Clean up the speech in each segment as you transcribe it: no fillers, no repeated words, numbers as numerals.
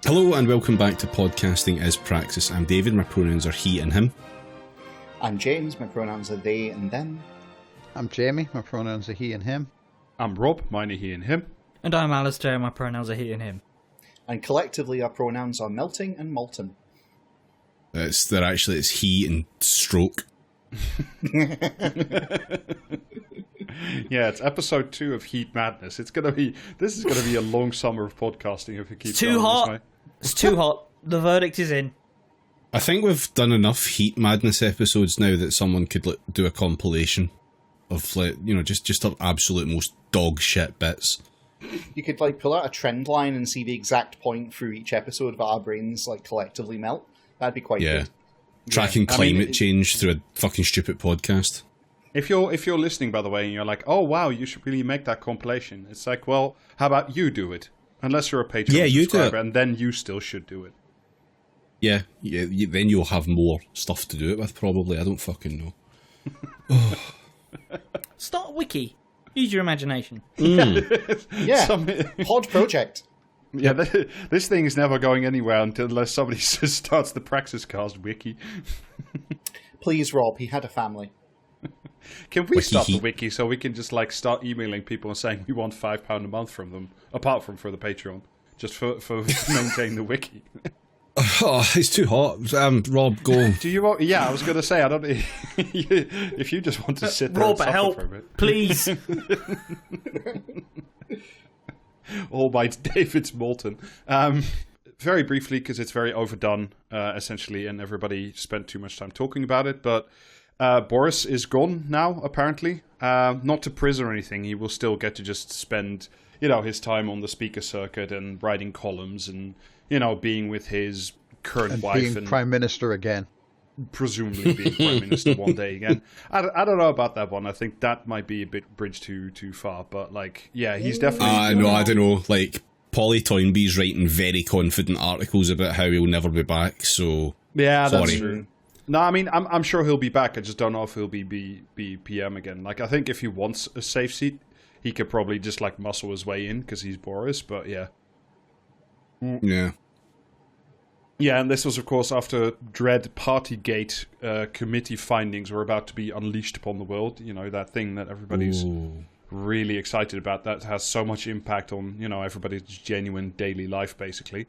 Hello and welcome back to Podcasting is Praxis. I'm David, my pronouns are he and him. I'm James, my pronouns are they and them. I'm Jamie, my pronouns are he and him. I'm Rob, mine are he and him. And I'm Alistair, my pronouns are he and him. And collectively our pronouns are melting and molten. It's he and stroke. Yeah, it's episode 2 of Heat Madness. This is gonna be a long summer of podcasting if it keeps going this way. It's too hot. The verdict is in. I think we've done enough Heat Madness episodes now that someone could do a compilation of just the absolute most dog shit bits. You could pull out a trend line and see the exact point through each episode that our brains collectively melt. That'd be quite good. Tracking climate change through a fucking stupid podcast. If you're listening, by the way, and you're like, oh wow, you should really make that compilation. It's like, well, how about you do it? Unless you're a Patreon subscriber, and then you still should do it. Yeah, then you'll have more stuff to do it with, probably. I don't fucking know. Start a wiki. Use your imagination. Yeah, pod project. Yeah, this thing is never going anywhere unless somebody starts the Praxis Cast wiki. Please, Rob, he had a family. Can we start the wiki so we can just start emailing people and saying we want £5 a month from them, apart from for the Patreon, just for maintaining the wiki? Oh, it's too hot. Rob, go. Do you want? Yeah, I was going to say, I don't. If you just want to sit there Rob, and help, for a bit, please. All by David's Molten. Very briefly, because it's very overdone, essentially, and everybody spent too much time talking about it, but Boris is gone now, apparently. Not to prison or anything. He will still get to just spend, his time on the speaker circuit and writing columns and, being with his current wife. Being Prime Minister again. Presumably being Prime Minister one day again. I don't know about that one. I think that might be a bit bridge too far. But, he's definitely... No, I don't know. Polly Toynbee's writing very confident articles about how he'll never be back, so... Yeah, sorry. That's true. No, I mean, I'm sure he'll be back. I just don't know if he'll be PM again. I think if he wants a safe seat, he could probably just, muscle his way in because he's Boris, but yeah. Yeah. Yeah, and this was, of course, after Dread Partygate committee findings were about to be unleashed upon the world. That thing that everybody's really excited about that has so much impact on, everybody's genuine daily life, basically.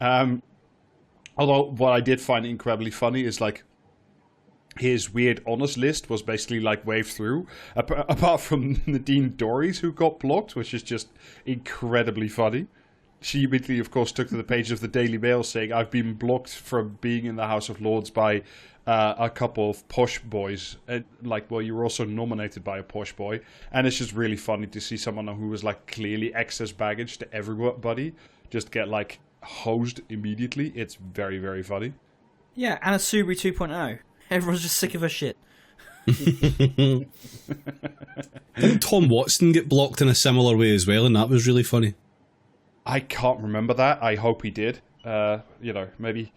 Although, what I did find incredibly funny is, his weird honors list was basically, waved through, apart from Nadine Dorries, who got blocked, which is just incredibly funny. She immediately, of course, took to the page of the Daily Mail saying, I've been blocked from being in the House of Lords by a couple of posh boys. And, well, you were also nominated by a posh boy. And it's just really funny to see someone who was, clearly excess baggage to everybody just get, hosed immediately. It's very, very funny. Yeah, and a Subaru 2.0. Everyone's just sick of her shit. Didn't Tom Watson get blocked in a similar way as well, and that was really funny? I can't remember that. I hope he did. Maybe...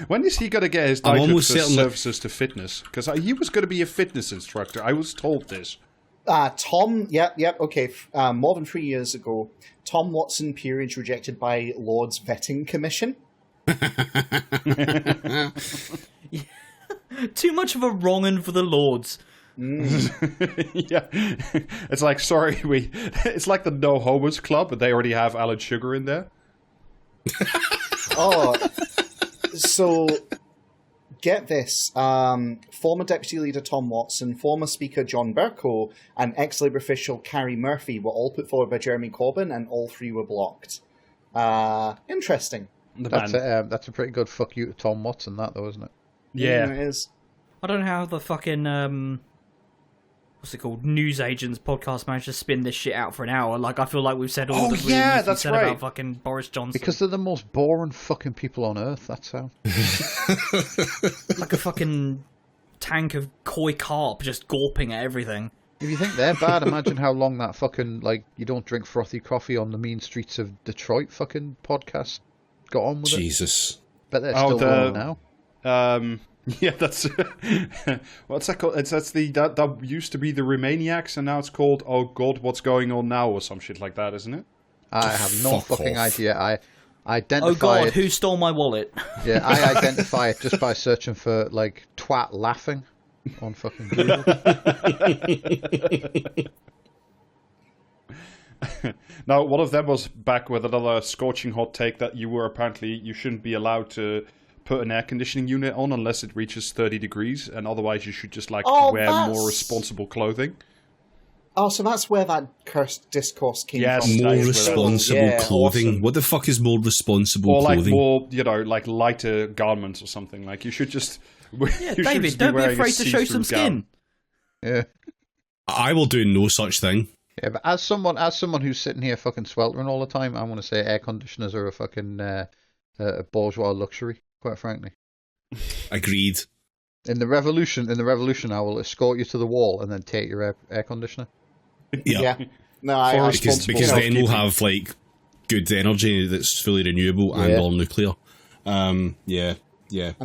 When is he going to get his knighthood for services to fitness? Because he was going to be a fitness instructor. I was told this. Tom, okay. More than 3 years ago, Tom Watson peerage rejected by Lord's Vetting Commission. Too much of a wrong-un for the Lords. Yeah, it's sorry, it's like the No Homos Club, but they already have Alan Sugar in there. So get this: former Deputy Leader Tom Watson, former Speaker John Bercow, and ex-Labour official Carrie Murphy were all put forward by Jeremy Corbyn, and all three were blocked. Interesting. That's a pretty good fuck you to Tom Watson, that though, isn't it? Yeah, it is. I don't know how the fucking what's it called? News agents podcast managed to spin this shit out for an hour. I feel like we've said all the things we've said about fucking Boris Johnson. Because they're the most boring fucking people on earth. That's how. Like a fucking tank of koi carp just gawping at everything. If you think they're bad, imagine how long that fucking you don't drink frothy coffee on the mean streets of Detroit fucking podcast got on with Jesus. But they're still going now. Yeah, that's what's that called? That's that used to be the Remainiacs, and now it's called Oh God, What's Going On Now, or some shit like that, isn't it? I have no fucking idea. Identify Oh God, it. who stole my wallet? Yeah, I identify it just by searching for like twat laughing on fucking Google. Now, one of them was back with another scorching hot take that you shouldn't be allowed to put an air conditioning unit on unless it reaches 30 degrees, and otherwise you should just wear more responsible clothing. Oh, so that's where that cursed discourse came from. More responsible clothing. Awesome. What the fuck is more responsible or clothing? Or more, lighter garments or something. Like, you should just... Yeah, David, don't be afraid to show some skin. Yeah. I will do no such thing. Yeah, but as someone who's sitting here fucking sweltering all the time, I want to say air conditioners are a fucking a bourgeois luxury, quite frankly. Agreed. In the revolution, I will escort you to the wall and then take your air conditioner. Yeah. No, because then we'll have like good energy that's fully renewable and all nuclear. Yeah. And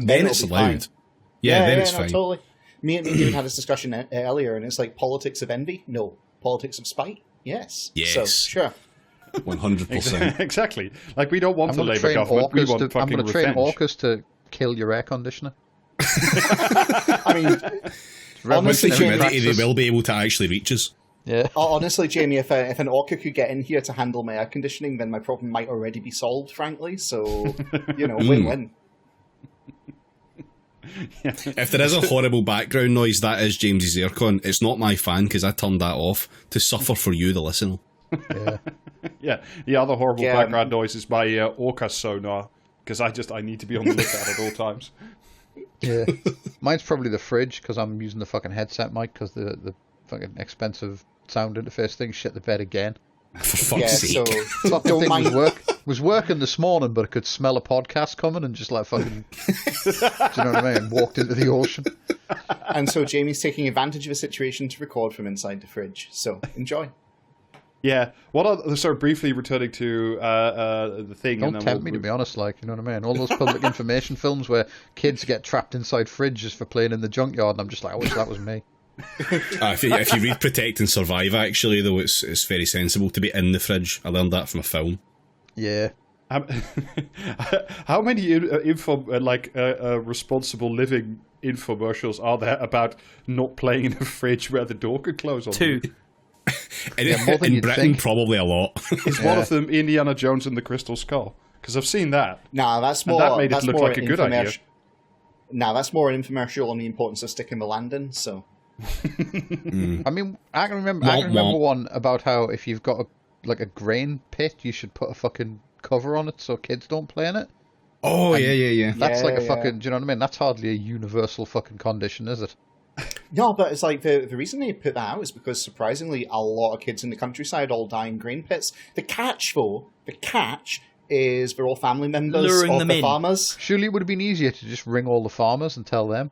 then it's allowed. Yeah, then it's fine. Totally. Me and David had this discussion earlier, and it's like politics of envy. No, politics of spite. Yes. So, sure. 100%. Exactly. Like, we don't want the Labour government. We want fucking revenge. I'm going to train orcas to kill your air conditioner. I mean, honestly, Jamie, they will be able to actually reach us. Yeah. Honestly, Jamie, if an orca could get in here to handle my air conditioning, then my problem might already be solved, frankly. So, win-win. Yeah. If there is a horrible background noise, that is James's aircon. It's not my fan, because I turned that off to suffer for you, the listener. Yeah. Yeah. The other horrible background noise is my orca sonar, because I need to be on the lookout at all times. Yeah. Mine's probably the fridge, because I'm using the fucking headset mic, because the fucking expensive sound interface thing shit the bed again. For fuck's sake. So don't mind. Was working this morning, but I could smell a podcast coming and just like fucking, do you know what I mean? Walked into the ocean. And so Jamie's taking advantage of a situation to record from inside the fridge. So enjoy. Yeah. Sort of briefly returning to the thing. Don't tempt me, to be honest. Like, you know what I mean? All those public information films where kids get trapped inside fridges for playing in the junkyard, and I'm just like, I wish that was me. If you read Protect and Survive, actually, though, it's very sensible to be in the fridge. I learned that from a film. Yeah. How many responsible living infomercials are there about not playing in a fridge where the door could close on 2. In Britain, probably a lot. Is one of them Indiana Jones and the Crystal Skull? Because I've seen that. Nah, that's more. And that made it look like a good idea. Nah, that's more an infomercial on the importance of sticking the landing. So. I mean, I can remember one about how if you've got a grain pit, you should put a fucking cover on it so kids don't play in it. Oh, and yeah. That's like a fucking, do you know what I mean? That's hardly a universal fucking condition, is it? No, but it's like the reason they put that out is because surprisingly a lot of kids in the countryside all die in grain pits. The catch is they're all family members luring of the farmers. Surely it would have been easier to just ring all the farmers and tell them.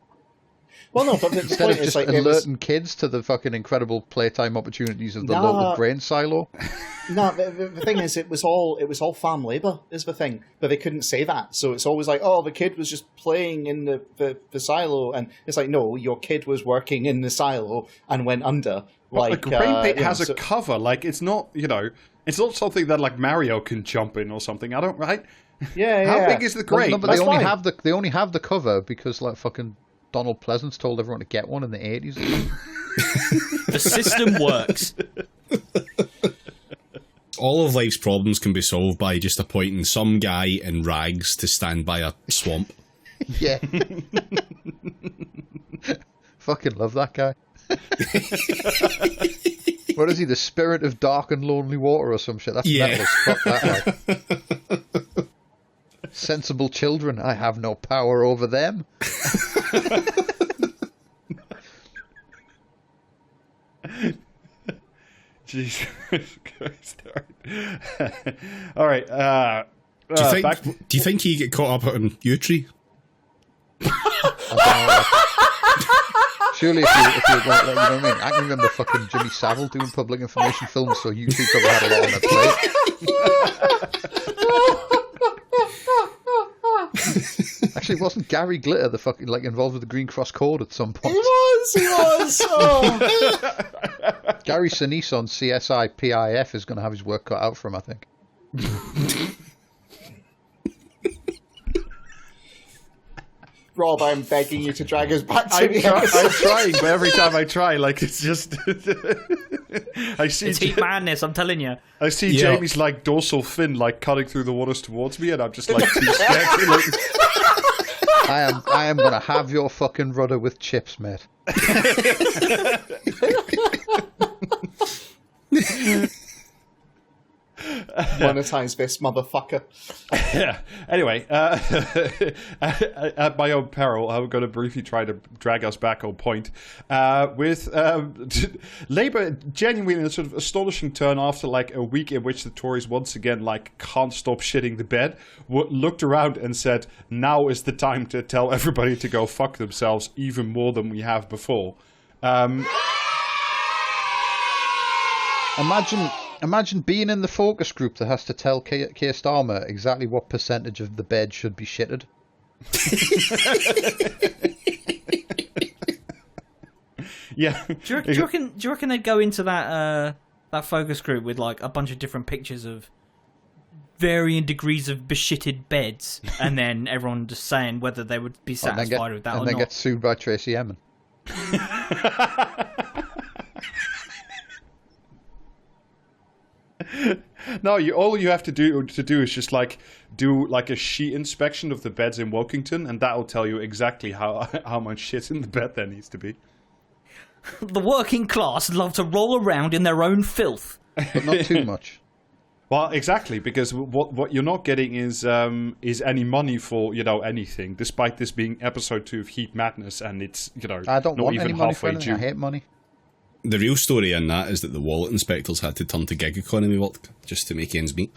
Well, no, but the instead point of just is alerting kids to the fucking incredible playtime opportunities of the local grain silo. No, the thing is, it was all farm labour is the thing, but they couldn't say that, so it's always like, oh, the kid was just playing in the silo, and it's like, no, your kid was working in the silo and went under. But like, a grain pit has a cover, like it's not, it's not something that like Mario can jump in or something. Right? Yeah. How big is the grain? Well, no, but they only have the cover because like fucking Donald Pleasance told everyone to get one in the 80s. The system works. All of life's problems can be solved by just appointing some guy in rags to stand by a swamp. Yeah. Fucking love that guy. What is he, the spirit of dark and lonely water or some shit? That's metal as fuck, that like. Sensible children, I have no power over them. Jesus Christ. All right. Do you think he get caught up on U-Tree? Surely if you're going to, you know what I mean? I can remember fucking Jimmy Savile doing public information films, so U-Tree probably had a lot on their plate. Actually, wasn't Gary Glitter the fucking involved with the Green Cross Code at some point? He was. Oh. Gary Sinise on CSI PIF is going to have his work cut out for him, I think. Rob, I'm begging you to drag us back to the episode. I'm trying, but every time I try, like, it's just... It's heat madness, I'm telling you. I see Jamie's, like, dorsal fin, like, cutting through the waters towards me, and I'm just, like, too scared to look... I am going to have your fucking rudder with chips, mate. Monetize this motherfucker. Yeah. Anyway, at my own peril, I'm going to briefly try to drag us back on point. With Labour genuinely a sort of astonishing turn after like a week in which the Tories once again like can't stop shitting the bed, looked around and said, now is the time to tell everybody to go fuck themselves even more than we have before. Imagine being in the focus group that has to tell Keir Starmer exactly what percentage of the bed should be shitted. Yeah. Do you reckon they'd go into that focus group with like a bunch of different pictures of varying degrees of beshitted beds, and then everyone just saying whether they would be satisfied with that or not? And then get sued by Tracy Emin. No, all you have to do is just like do like a sheet inspection of the beds in Wokington, and that'll tell you exactly how much shit in the bed there needs to be. The working class love to roll around in their own filth, but not too much. Well, exactly, because what you're not getting is any money for anything, despite this being episode 2 of Heat Madness, and it's I don't not want even any money halfway for anything. due. I hate money. The real story in that is that the wallet inspectors had to turn to gig economy work just to make ends meet.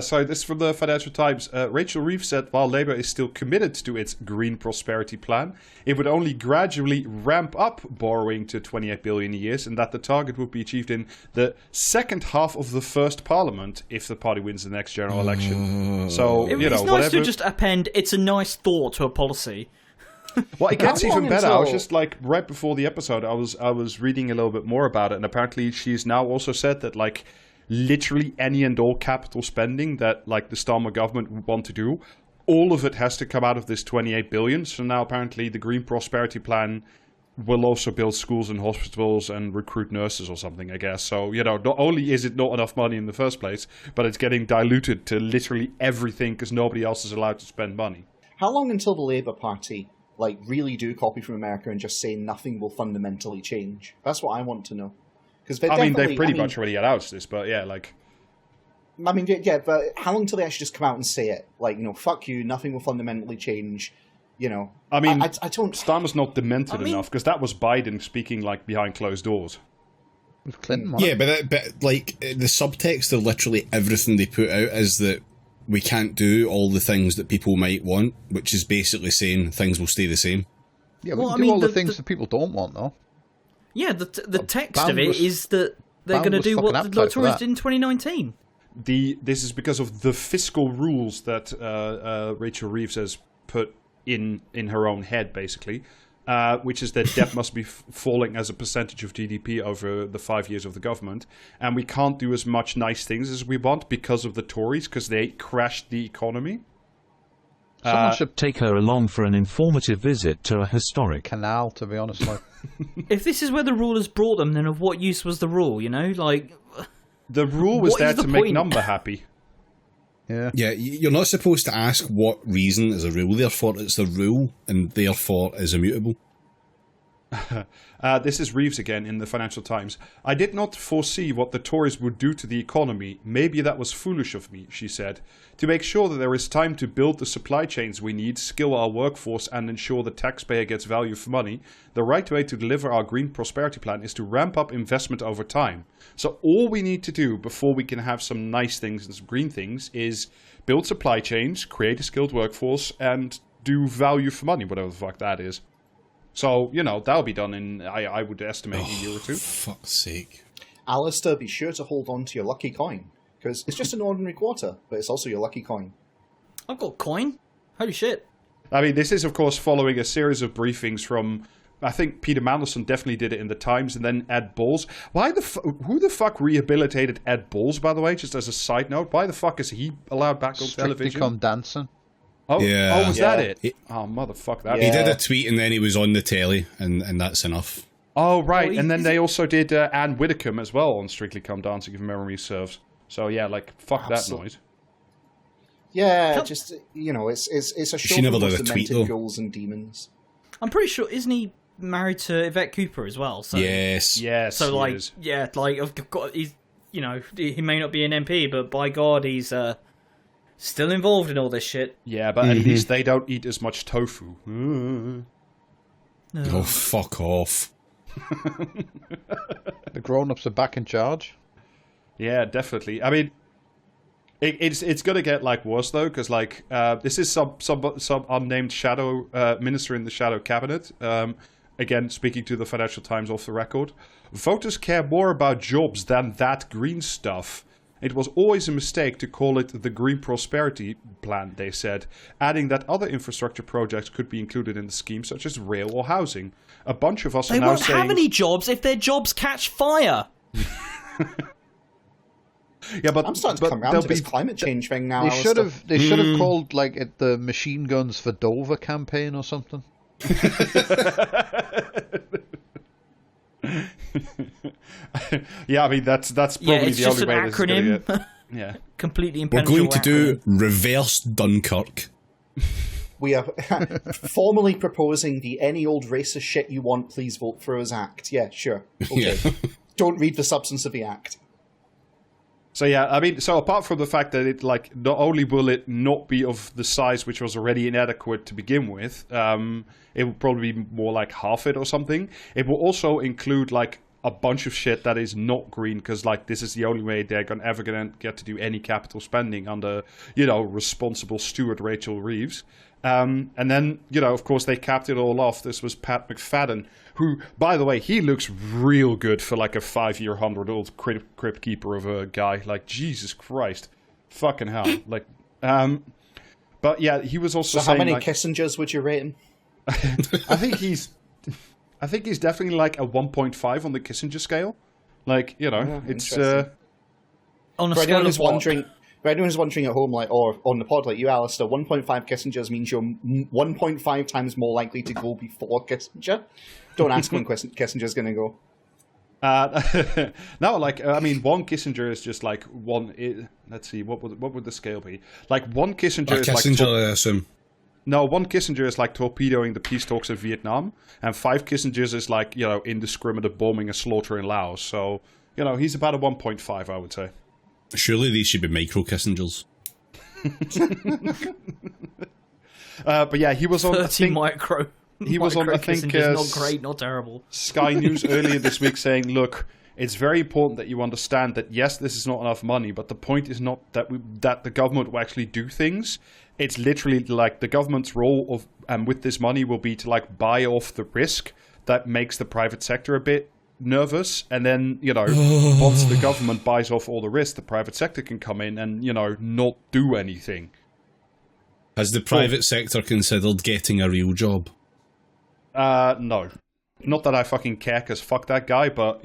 So this is from the Financial Times. Rachel Reeves said while Labour is still committed to its green prosperity plan, it would only gradually ramp up borrowing to 28 billion a year, and that the target would be achieved in the second half of the first parliament if the party wins the next general election. So, it's nice to just append, it's a nice thought to a policy. Well, it gets even better. I was just like right before the episode, I was reading a little bit more about it, and apparently she's now also said that like literally any and all capital spending that like the Starmer government would want to do, all of it has to come out of this 28 billion. So now apparently the Green Prosperity Plan will also build schools and hospitals and recruit nurses or something, I guess. So, not only is it not enough money in the first place, but it's getting diluted to literally everything because nobody else is allowed to spend money. How long until the Labour Party really do copy from America and just say nothing will fundamentally change? That's what I want to know. Because they've pretty much already announced this, but yeah, like... but how long till they actually just come out and say it? Fuck you, nothing will fundamentally change, I don't... Starmer's not demented enough, because that was Biden speaking, like, behind closed doors. Clinton, yeah, but the subtext of literally everything they put out is that we can't do all the things that people might want, which is basically saying things will stay the same. Yeah, we can do all the things that people don't want, though. Yeah, the text of it is that they're going to do what the Tories did in 2019. This is because of the fiscal rules that Rachel Reeves has put in her own head, basically, which is that debt must be falling as a percentage of GDP over the 5 years of the government. And we can't do as much nice things as we want because of the Tories, because they crashed the economy. Someone should take her along for an informative visit to a historic canal, to be honest. If this is where the rule has brought them, then of what use was the rule, The rule was there to make Number happy. Yeah. Yeah, you're not supposed to ask what reason is a rule there for. It's the rule, and therefore is immutable. This is Reeves again in the Financial Times. I did not foresee what the Tories would do to the economy. Maybe that was foolish of me, she said. To make sure that there is time to build the supply chains we need, skill our workforce, and ensure the taxpayer gets value for money, the right way to deliver our Green Prosperity Plan is to ramp up investment over time. So all we need to do before we can have some nice things and some green things is build supply chains, create a skilled workforce, and do value for money, whatever the fuck that is. So, that'll be done in, I would estimate, a year or two. For fuck's sake. Alistair, be sure to hold on to your lucky coin, because it's just an ordinary quarter, but it's also your lucky coin. I've got coin? Holy shit. I mean, this is, of course, following a series of briefings from I think Peter Mandelson definitely did it in the Times, and then Ed Balls. Who the fuck rehabilitated Ed Balls, by the way? Just as a side note, why the fuck is he allowed back on television? Come dancing. Oh, yeah. Was that it? Motherfuck that. He did a tweet and then he was on the telly, and that's enough. Oh, right. And then they also did Anne Widdecombe as well on Strictly Come Dancing, if memory serves. So, yeah, fuck that noise. Yeah, just, it's a show She never for did a tweet, though. ghouls and demons. I'm pretty sure, isn't he married to Yvette Cooper as well? So, Yes. So, he is. I've got, he's, he may not be an MP, but by God, he's still involved in all this shit. Yeah, but at least they don't eat as much tofu. Oh, fuck off. The grown-ups are back in charge. Yeah, definitely. I mean, it's gonna get worse though, because this is some unnamed shadow minister in the shadow cabinet. Again, speaking to the Financial Times off the record, voters care more about jobs than that green stuff. It was always a mistake to call it the Green Prosperity Plan, they said, adding that other infrastructure projects could be included in the scheme, such as rail or housing. A bunch of us are now saying... They won't have any jobs if their jobs catch fire! Yeah, but I'm starting to come around to this climate change thing now. They should have called it the Machine Guns for Dover campaign or something. Yeah, I mean that's probably the only way this is going to get. Yeah, completely We're going to do acronym. reverse Dunkirk. We are formally proposing the any old racist shit you want, please vote for us act. Yeah, sure. Okay. Yeah. Don't read the substance of the act. So yeah, I mean, so apart from the fact that it not only will it not be of the size which was already inadequate to begin with, it will probably be more like half it or something. It will also include a bunch of shit that is not green, because this is the only way they're ever gonna get to do any capital spending under responsible steward Rachel Reeves. And then of course they capped it all off. This was Pat McFadden, who, by the way, he looks real good for a 5-year 100-old crypt keeper of a guy. Jesus Christ, fucking hell. But yeah, he was also so saying, how many Kissingers would you rate him? I think he's definitely a 1.5 on the Kissinger scale. It's On a For scale anyone of who's what? wondering, for anyone who's wondering at home, or on the pod like you, Alistair, 1.5 Kissingers means you're 1.5 times more likely to go before Kissinger. Don't ask when Kissinger's going to go. No, I mean, one Kissinger is just one. Let's see, what would the scale be? One Kissinger is Kissinger, I assume. No, one Kissinger is torpedoing the peace talks in Vietnam, and 5 Kissingers is indiscriminate bombing and slaughter in Laos. So he's about a 1.5, I would say. Surely these should be micro Kissingers. But yeah, he was on 30 micro. He was on, I think, not great, not terrible. Sky News earlier this week saying, look, it's very important that you understand that, yes, this is not enough money, but the point is not that that the government will actually do things. It's literally the government's role with this money will be to buy off the risk that makes the private sector a bit nervous, and then once the government buys off all the risk, the private sector can come in and not do anything. Has the private sector considered getting a real job? No. Not that I fucking care, because fuck that guy, but,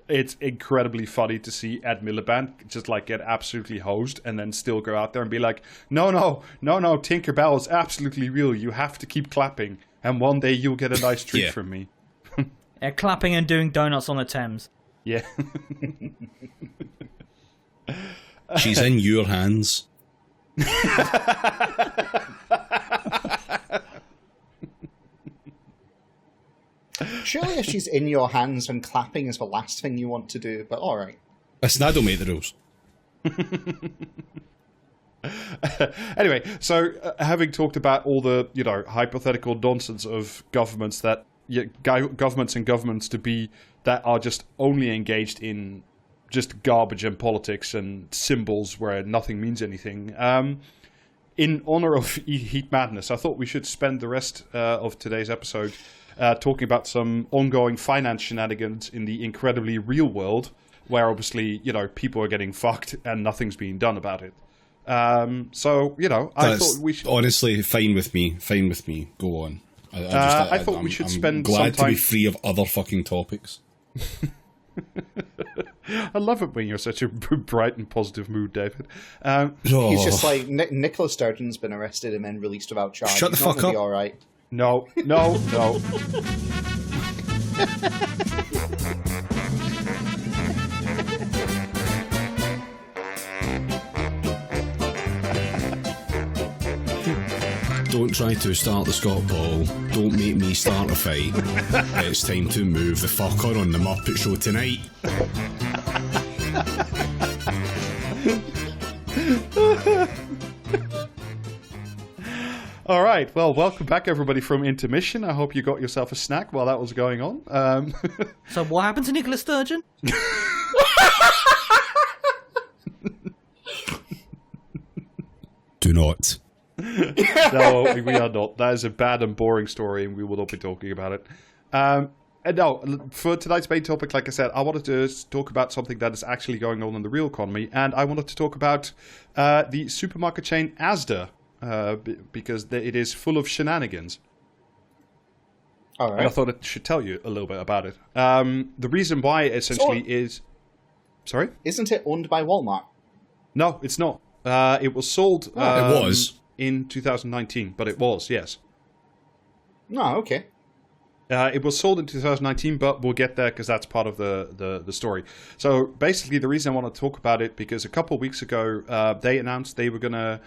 it's incredibly funny to see Ed Miliband just, get absolutely hosed and then still go out there and be like, no, Tinkerbell is absolutely real. You have to keep clapping, and one day you'll get a nice treat from me. Yeah, clapping and doing donuts on the Thames. Yeah. She's in your hands. Surely if she's in your hands, then clapping is the last thing you want to do, but alright. Listen, I don't make the rules. Anyway, so having talked about all the, hypothetical nonsense of governments that, governments to be, that are just only engaged in just garbage and politics and symbols where nothing means anything, in honor of Heat Madness, I thought we should spend the rest of today's episode talking about some ongoing finance shenanigans in the incredibly real world, where obviously, people are getting fucked and nothing's being done about it. I thought we should... Honestly, fine with me. Go on. I thought we should spend some glad to time... be free of other fucking topics. I love it when you're such a bright and positive mood, David. He's just like, Nicola Sturgeon's been arrested and then released without charge. Shut the fuck up. Be all right. No. Don't try to start the Scott Ball. Don't make me start a fight. It's time to move the fucker on the Muppet Show tonight. All right. Well, welcome back, everybody, from intermission. I hope you got yourself a snack while that was going on. So what happened to Nicola Sturgeon? Do not. No, we are not. That is a bad and boring story, and we will not be talking about it. And no, for tonight's main topic, like I said, I wanted to talk about something that is actually going on in the real economy, and I wanted to talk about the supermarket chain Asda, because it is full of shenanigans. All right. And I thought I should tell you a little bit about it. The reason why, essentially, is... Sorry? Isn't it owned by Walmart? No, it's not. It was sold... it was. In 2019, but it was, yes. No, okay. It was sold in 2019, but we'll get there because that's part of the story. So basically, the reason I want to talk about it, because a couple of weeks ago, they announced they were going to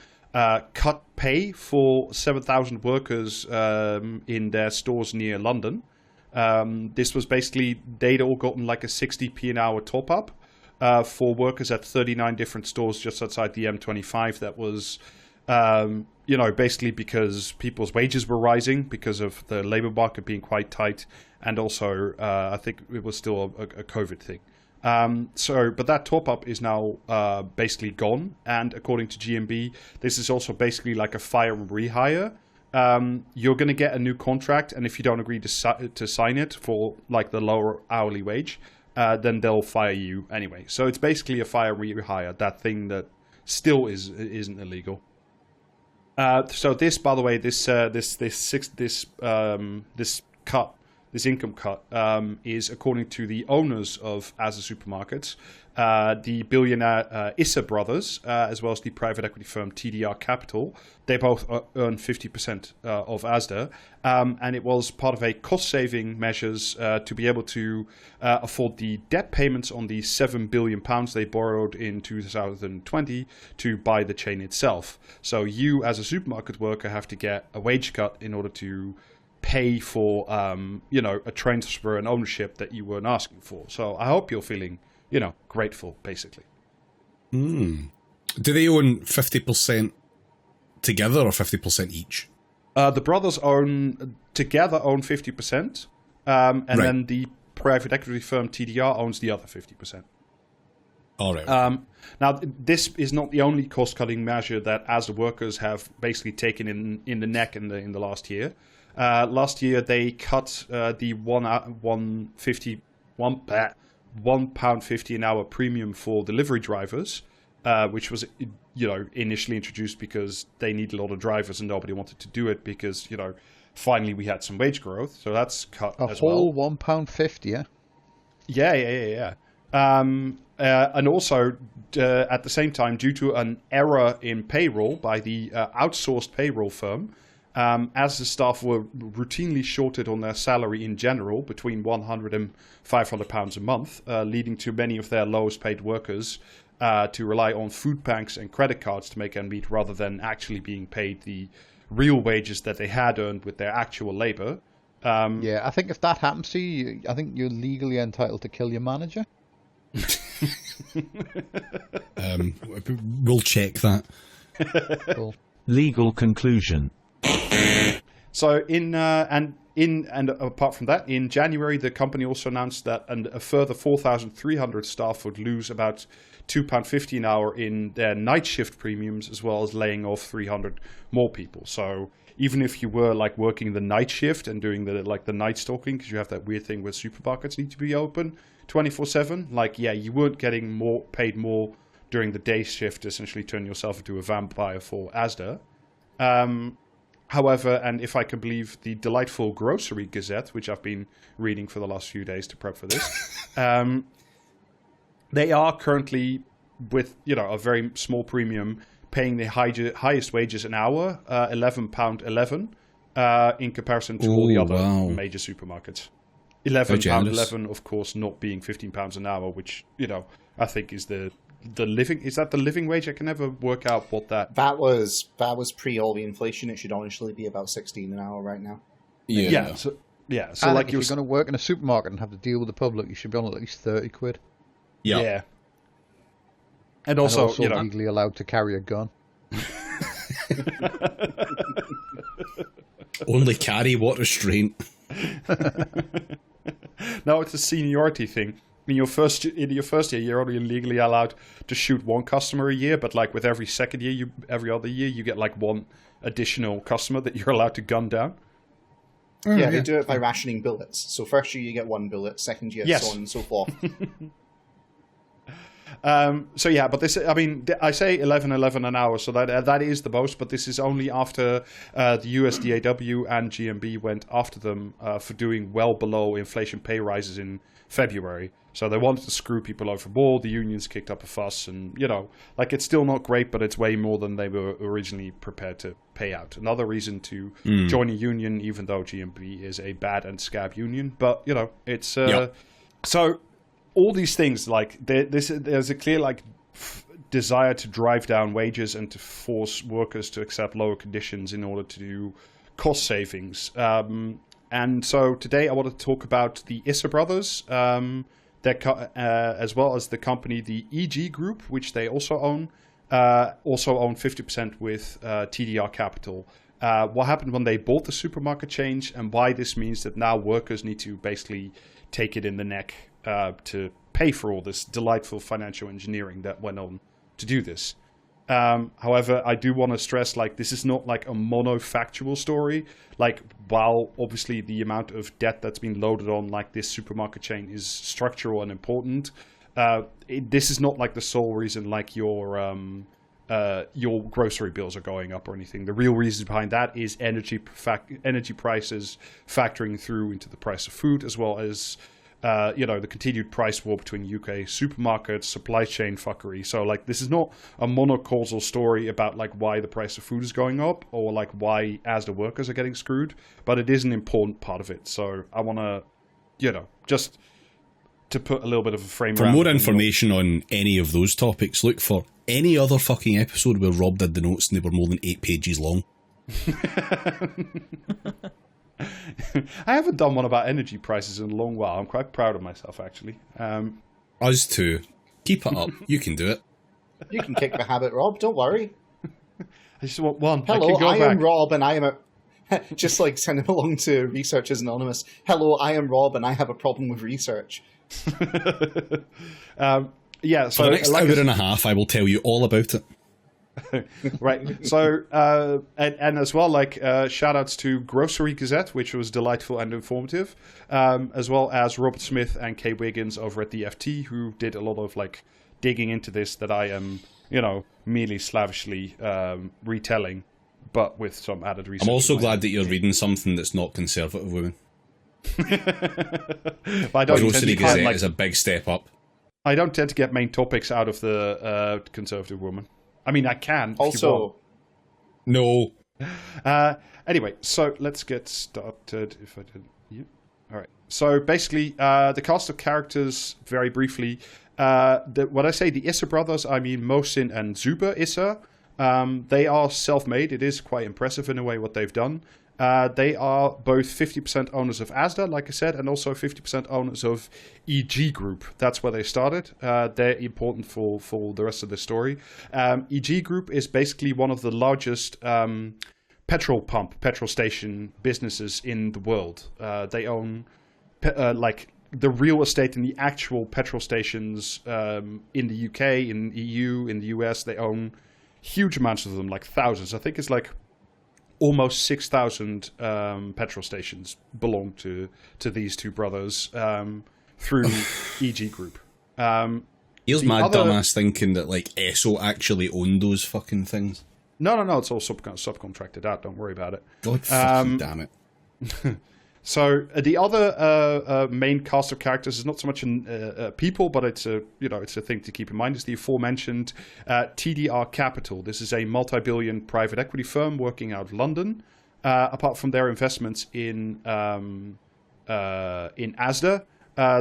cut pay for 7,000 workers in their stores near London. This was basically, they'd all gotten like a 60p an hour top-up for workers at 39 different stores just outside the M25 that was... basically because people's wages were rising because of the labor market being quite tight, and also I think it was still a COVID thing. But that top up is now basically gone, and according to GMB, this is also basically like a fire and rehire. You're going to get a new contract, and if you don't agree to sign it for like the lower hourly wage, then they'll fire you anyway. So it's basically a fire and rehire, that thing that still isn't illegal. So this, by the way, this income cut, is according to the owners of Asda Supermarkets, the billionaire Issa brothers, as well as the private equity firm TDR Capital. They both earn 50% of Asda, and it was part of a cost-saving measures to be able to afford the debt payments on the £7 billion they borrowed in 2020 to buy the chain itself. So you, as a supermarket worker, have to get a wage cut in order to pay for, a transfer and ownership that you weren't asking for. So I hope you're feeling, grateful, basically. Do they own 50% together or 50% each? The brothers together own 50%, and right. Then the private equity firm TDR owns the other 50%. All right. Now, this is not the only cost-cutting measure that as the workers have basically taken in the neck in the last year. Last year, they cut the £1.50 an hour premium for delivery drivers, which was, initially introduced because they need a lot of drivers and nobody wanted to do it because, finally we had some wage growth. So that's cut as well. A whole £1.50, yeah? Yeah. And also, at the same time, due to an error in payroll by the outsourced payroll firm, as the staff were routinely shorted on their salary in general, between £100 and £500 a month, leading to many of their lowest paid workers to rely on food banks and credit cards to make ends meet rather than actually being paid the real wages that they had earned with their actual labor. Yeah, I think if that happens to you, I think you're legally entitled to kill your manager. We'll check that. Cool. Legal conclusion. So and apart from that, in January, the company also announced that a further 4,300 staff would lose about £2.50 an hour in their night shift premiums, as well as laying off 300 more people. So even if you were like working the night shift and doing the night stalking, because you have that weird thing where supermarkets need to be open 24/7, you weren't getting paid more during the day shift to essentially turn yourself into a vampire for Asda. However, and if I can believe the delightful Grocery Gazette, which I've been reading for the last few days to prep for this, they are currently, with a very small premium, paying the highest wages an hour, £11.11, in comparison to all the other major supermarkets. £11.11, of course, not being £15 an hour, which I think is the living. Is that the living wage? I can never work out what that. That was pre all the inflation. It should honestly be about 16 an hour right now. Yeah. So like, if you're going to work in a supermarket and have to deal with the public, you should be on at least 30 quid. Yeah. And also legally allowed to carry a gun. Only carry, what restraint? No, it's a seniority thing. In your first year, you're only legally allowed to shoot one customer a year, but like with every second year, every other year, you get like one additional customer that you're allowed to gun down. Yeah, they do it by rationing bullets. So first year you get one bullet, second year so on and so forth. But this, I say 11.11 an hour, so that is the most, but this is only after the USDAW and GMB went after them for doing well below inflation pay rises in February. So they wanted to screw people over more. The unions kicked up a fuss, and it's still not great, but it's way more than they were originally prepared to pay out. Another reason to join a union, even though GMB is a bad and scab union, but it's so. All these things, like there's a clear desire to drive down wages and to force workers to accept lower conditions in order to do cost savings. And so today I want to talk about the Issa brothers, as well as the company, the EG Group, which they also own 50% with TDR Capital. What happened when they bought the supermarket chain, and why this means that now workers need to basically take it in the neck to pay for all this delightful financial engineering that went on to do this. However, I do want to stress, this is not like a monofactual story. While obviously the amount of debt that's been loaded on this supermarket chain is structural and important, this is not the sole reason your grocery bills are going up or anything. The real reason behind that is energy prices factoring through into the price of food, as well as the continued price war between UK supermarkets, supply chain fuckery. So this is not a monocausal story about why the price of food is going up or why Asda workers are getting screwed, but it is an important part of it. So I want to, just to put a little bit of a frame. For more information on any of those topics, look for any other fucking episode where Rob did the notes and they were more than 8 pages long. I haven't done one about energy prices in a long while. I'm quite proud of myself, actually. Us too. Keep it up. You can do it. You can kick the habit, Rob. Don't worry. I just want one. Hello, I am Rob, and I am just send him along to Researchers Anonymous. Hello, I am Rob, and I have a problem with research. So for the next hour and a half, I will tell you all about it. Right. So, and as well, shout outs to Grocery Gazette, which was delightful and informative, as well as Robert Smith and Kay Wiggins over at the FT, who did a lot of digging into this that I am, merely slavishly retelling, but with some added research. I'm also glad that you're reading something that's not conservative women. Grocery Gazette is a big step up. I don't tend to get main topics out of the conservative woman. I mean, I can. Also, no. Anyway, so let's get started. If I did, yeah. All right. So basically, the cast of characters, very briefly. When I say the Issa brothers, I mean Mohsin and Zuba Issa. They are self-made. It is quite impressive in a way what they've done. They are both 50% owners of Asda, like I said, and also 50% owners of EG Group. That's where they started. They're important for the rest of the story. EG Group is basically one of the largest petrol station businesses in the world. They own the real estate in the actual petrol stations in the UK, in the EU, in the US. They own huge amounts of them, thousands. I think it's almost 6,000 petrol stations belong to these two brothers through EG Group. Here's my dumbass thinking that Esso actually owned those fucking things. No. It's all subcontracted out. Don't worry about it. God fucking damn it. So the other main cast of characters is not so much people, but it's a thing to keep in mind. Is the aforementioned TDR Capital. This is a multi-billion private equity firm working out of London. Apart from their investments in Asda,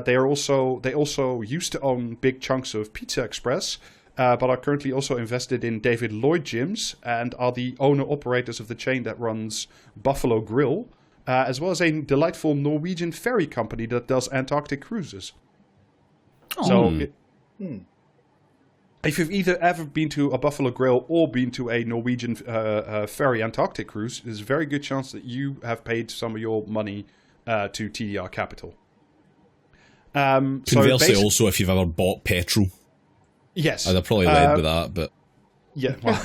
they also used to own big chunks of Pizza Express, but are currently also invested in David Lloyd Gyms and are the owner-operators of the chain that runs Buffalo Grill, as well as a delightful Norwegian ferry company that does Antarctic cruises. If you've either ever been to a Buffalo Grill or been to a Norwegian ferry Antarctic cruise, there's a very good chance that you have paid some of your money to TDR Capital. Conversely, also, if you've ever bought petrol. Yes. I'd have probably led with that, but... Yeah, well...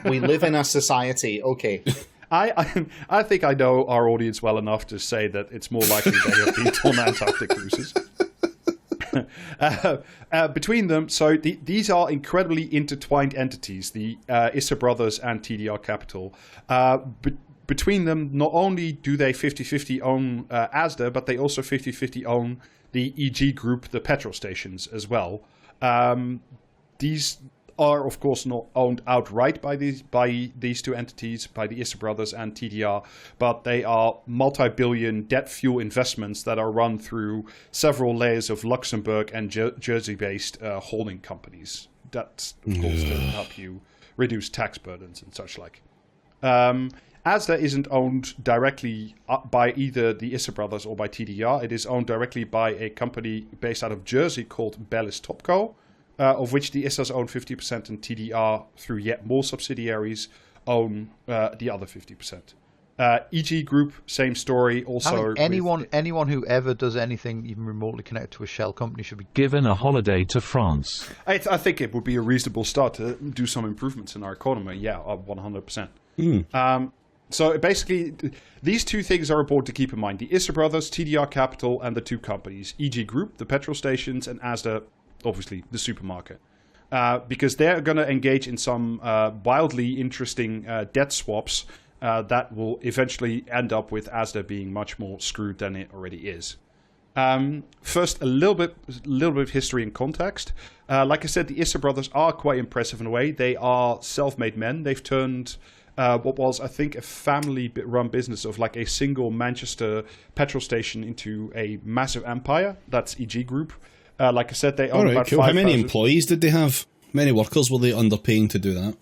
We live in a society, okay. I think I know our audience well enough to say that it's more likely they have been on Antarctic cruises. Between them, so these are incredibly intertwined entities, the Issa Brothers and TDR Capital. Between them, not only do they 50-50 own Asda, but they also 50-50 own the EG Group, the petrol stations, as well. These are, of course, not owned outright by these two entities, by the Issa Brothers and TDR, but they are multi-billion debt fuel investments that are run through several layers of Luxembourg and Jersey-based holding companies. That's, of course, to help you reduce tax burdens and such like. Asda isn't owned directly by either the Issa Brothers or by TDR. It is owned directly by a company based out of Jersey called Bellis Topco, of which the Issas own 50% and TDR, through yet more subsidiaries, own the other 50%. EG Group, same story. Also, anyone who ever does anything even remotely connected to a shell company should be given a holiday to France. I think it would be a reasonable start to do some improvements in our economy. Yeah, 100%. So basically, these two things are important to keep in mind. The Issa Brothers, TDR Capital, and the two companies, EG Group, the petrol stations, and Asda, obviously, the supermarket. Because they're going to engage in some wildly interesting debt swaps that will eventually end up with Asda being much more screwed than it already is. First, a little bit of history and context. Like I said, the Issa Brothers are quite impressive in a way. They are self-made men. They've turned what was, I think, a family-run business of like a single Manchester petrol station into a massive empire. That's EG Group. Like I said, they own about 5,000. How many employees did they have? How many workers were they underpaying to do that?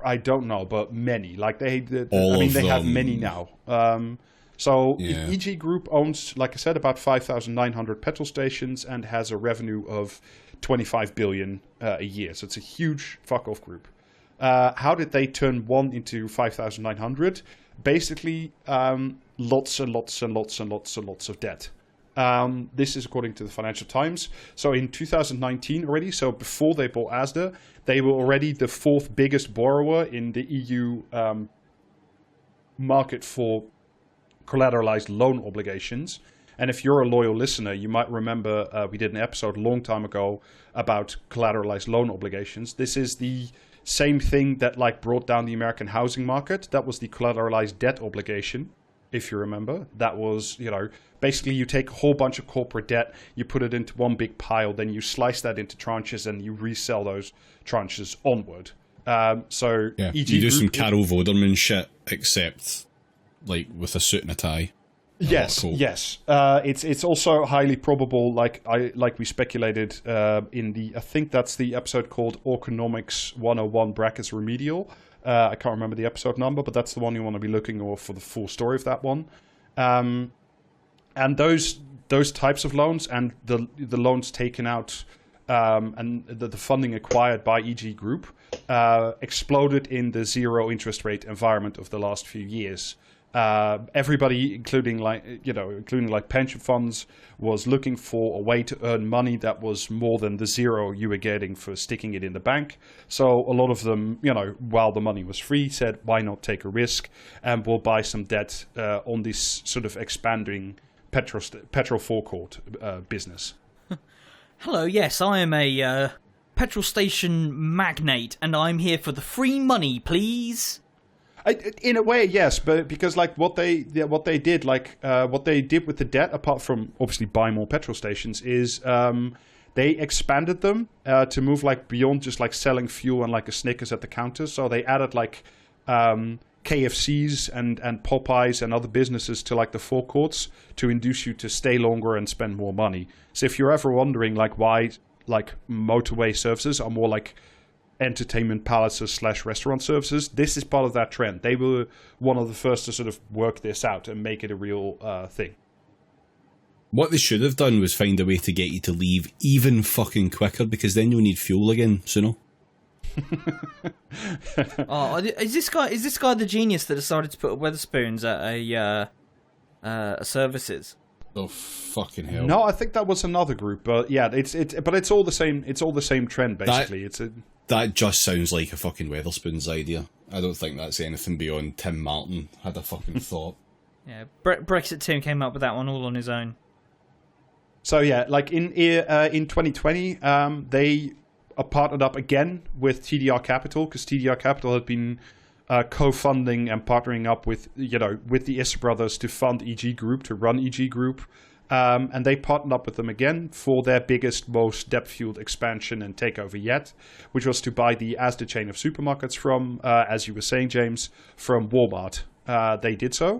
I don't know, but many. Like they have many now. EG Group owns, like I said, about 5,900 petrol stations and has a revenue of 25 billion a year. So it's a huge fuck-off group. How did they turn one into 5,900? Basically, lots and lots and lots and lots and lots of debt. This is according to the Financial Times. So in 2019 already, so before they bought Asda, they were already the fourth biggest borrower in the EU market for collateralized loan obligations. And if you're a loyal listener, you might remember we did an episode a long time ago about collateralized loan obligations. This is the same thing that like brought down the American housing market. That was the collateralized debt obligation, if you remember. That was, basically you take a whole bunch of corporate debt, you put it into one big pile, then you slice that into tranches and you resell those tranches onward. You do some Carol Voderman shit, except like with a suit and a tie. Yes. It's also highly probable, like we speculated in the, I think that's the episode called Economics 101 brackets remedial. I can't remember the episode number, but that's the one you want to be looking for the full story of that one. And those types of loans and the loans taken out and the funding acquired by EG Group exploded in the zero interest rate environment of the last few years. Everybody, including pension funds, was looking for a way to earn money that was more than the zero you were getting for sticking it in the bank. So a lot of them, while the money was free, said, why not take a risk and we'll buy some debt on this sort of expanding petrol forecourt business. Hello, yes, I am a petrol station magnate, and I'm here for the free money, please. In a way, yes, but because like what they did with the debt, apart from obviously buying more petrol stations, is they expanded them to move like beyond just like selling fuel and like a Snickers at the counter. So they added like KFCs and Popeyes and other businesses to like the forecourts to induce you to stay longer and spend more money. So if you're ever wondering like why like motorway services are more like entertainment palaces / restaurant services, this is part of that trend. They were one of the first to sort of work this out and make it a real thing. What they should have done was find a way to get you to leave even fucking quicker, because then you'll need fuel again sooner. Oh, is this guy the genius that decided to put Weatherspoons at a services? Oh fucking hell! No, I think that was another group, but yeah, it's all the same. It's all the same trend basically. That just sounds like a fucking Weatherspoons idea. I don't think that's anything beyond Tim Martin had a fucking thought. Yeah, Brexit Tim came up with that one all on his own. So yeah, like in 2020, they partnered up again with TDR Capital, because TDR Capital had been co-funding and partnering up with the Issa brothers to fund EG Group, to run EG Group. And they partnered up with them again for their biggest, most debt-fueled expansion and takeover yet, which was to buy the Asda chain of supermarkets from, as you were saying, James, from Walmart. They did so.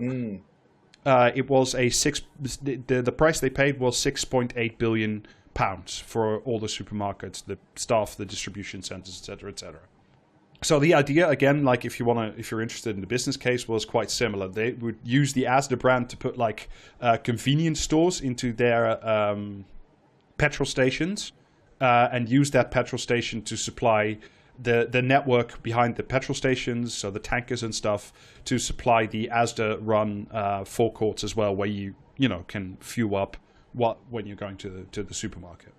It was the price they paid was £6.8 billion for all the supermarkets, the staff, the distribution centers, etc., etc. So the idea, again, like if you're interested in the business case, was quite similar. They would use the Asda brand to put like convenience stores into their petrol stations, and use that petrol station to supply the network behind the petrol stations, so the tankers and stuff, to supply the Asda run forecourts as well, where you can fuel up when you're going to the supermarket.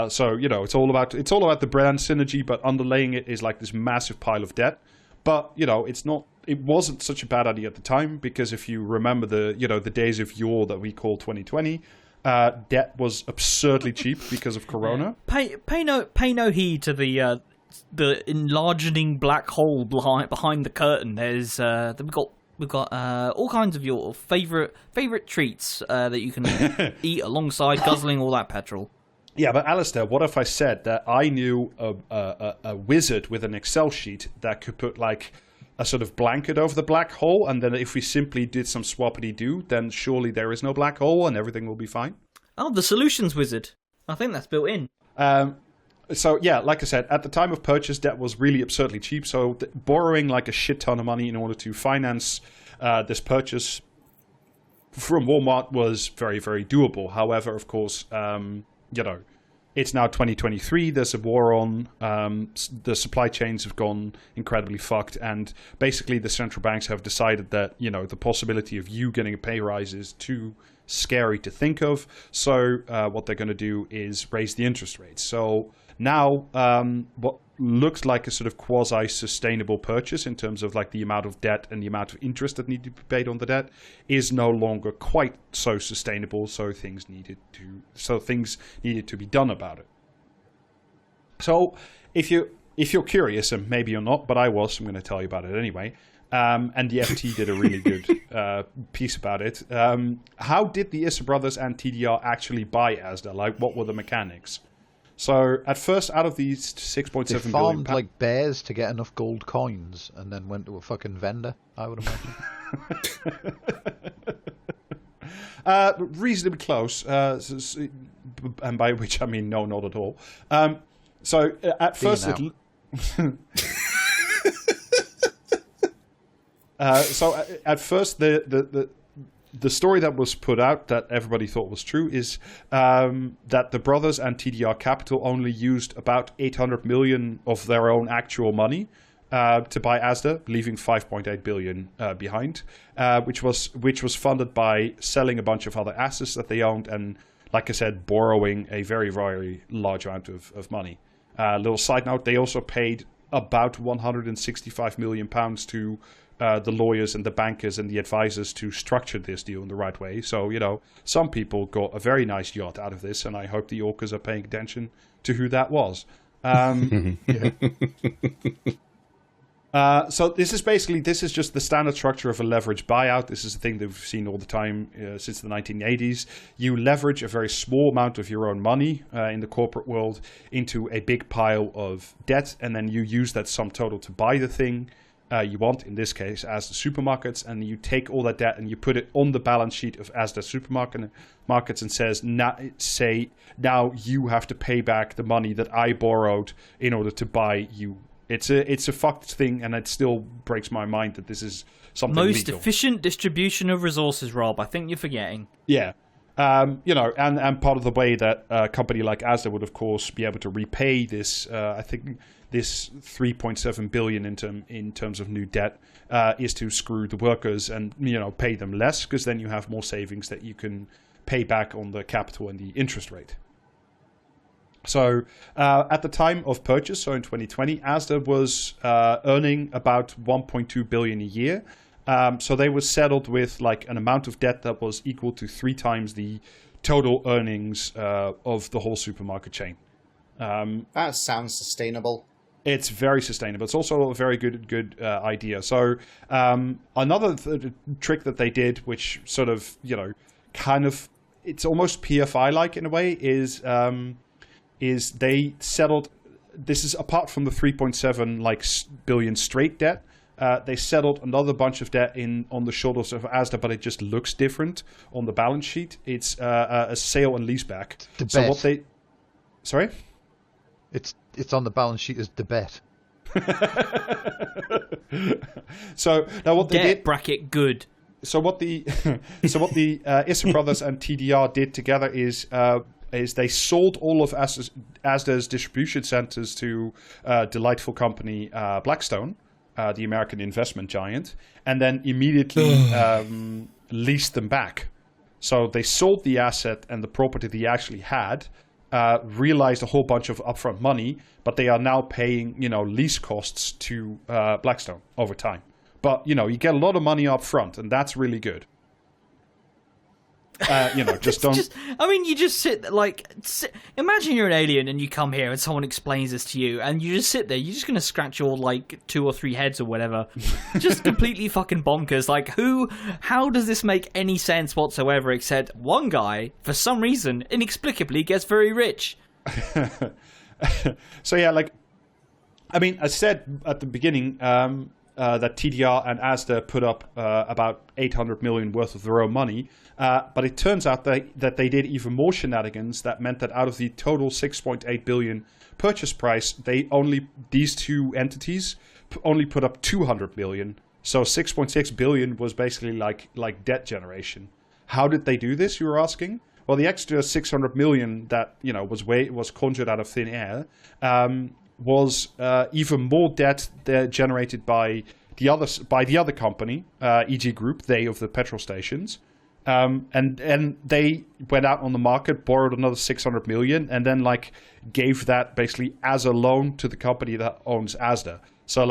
So it's all about the brand synergy, but underlaying it is like this massive pile of debt. But it wasn't such a bad idea at the time, because if you remember the days of yore that we call 2020, debt was absurdly cheap because of Corona. Pay no heed to the enlarging black hole behind the curtain. There's we've got all kinds of your favorite treats that you can eat alongside guzzling all that petrol. Yeah, but Alistair, what if I said that I knew a wizard with an Excel sheet that could put like a sort of blanket over the black hole, and then if we simply did some swappity-doo, then surely there is no black hole and everything will be fine? Oh, the solutions wizard. I think that's built in. So yeah, like I said, at the time of purchase, debt was really absurdly cheap. So borrowing like a shit ton of money in order to finance this purchase from Walmart was very, very doable. However, of course, it's now 2023. There's a war on. The supply chains have gone incredibly fucked, and basically the central banks have decided that the possibility of you getting a pay rise is too scary to think of. So what they're going to do is raise the interest rates. So now what looks like a sort of quasi-sustainable purchase in terms of like the amount of debt and the amount of interest that needed to be paid on the debt is no longer quite so sustainable. So things needed to be done about it. So if you're curious, and maybe you're not, but I was, I'm going to tell you about it anyway. And the FT did a really good piece about it. How did the Issa brothers and TDR actually buy Asda? Like, what were the mechanics? So at first, out of these 6.7 billion... They farmed like bears to get enough gold coins and then went to a fucking vendor, I would imagine. Reasonably close, and by which I mean no, not at all. So at first... So at first, the story that was put out that everybody thought was true is that the brothers and TDR Capital only used about 800 million of their own actual money to buy Asda, leaving 5.8 billion behind, which was funded by selling a bunch of other assets that they owned and, like I said, borrowing a very, very large amount of money. Little side note, they also paid about £165 million to the lawyers and the bankers and the advisors to structure this deal in the right way. So, some people got a very nice yacht out of this, and I hope the orcas are paying attention to who that was. So this is just the standard structure of a leveraged buyout. This is the thing that we've seen all the time since the 1980s. You leverage a very small amount of your own money in the corporate world into a big pile of debt, and then you use that sum total to buy the thing you want, in this case, as the supermarkets, and you take all that debt and you put it on the balance sheet of Asda supermarkets and say, now you have to pay back the money that I borrowed in order to buy you. It's a fucked thing, and it still breaks my mind that this is something most legal. Efficient distribution of resources, Rob. I think you're forgetting. Yeah. And part of the way that a company like Asda would, of course, be able to repay this, I think this 3.7 billion in terms of new debt is to screw the workers and pay them less, because then you have more savings that you can pay back on the capital and the interest rate. So at the time of purchase, so in 2020, Asda was earning about 1.2 billion a year. So they were settled with like an amount of debt that was equal to 3 times the total earnings of the whole supermarket chain. That sounds sustainable. It's very sustainable. It's also a very good idea. So another trick that they did, which sort of, kind of, it's almost PFI-like in a way, is they settled, this is apart from the 3.7 billion straight debt, they settled another bunch of debt on the shoulders of Asda, but it just looks different on the balance sheet. It's a sale and leaseback. So what they... Sorry? It's on the balance sheet as the bet. So now what they did... bracket good. So what the Issa Brothers and TDR did together is they sold all of Asda's distribution centers to delightful company Blackstone, the American investment giant, and then immediately leased them back. So they sold the asset and the property they actually had, realized a whole bunch of upfront money, but they are now paying lease costs to Blackstone over time. But you get a lot of money up front, and that's really good. Just don't. You just sit imagine you're an alien and you come here and someone explains this to you, and you just sit there. You're just gonna scratch your 2 or 3 heads or whatever, just completely fucking bonkers. How does this make any sense whatsoever? Except one guy, for some reason, inexplicably gets very rich. So yeah, I said at the beginning that TDR and Asda put up about 800 million worth of their own money. But it turns out that they did even more shenanigans. That meant that out of the total 6.8 billion purchase price, these two entities only put up 200 million. So 6.6 billion was basically like debt generation. How did they do this, you were asking? Well, the extra 600 million that was conjured out of thin air was even more debt generated by the other company, EG Group, they of the petrol stations. And they went out on the market, borrowed another 600 million, and then gave that basically as a loan to the company that owns Asda. So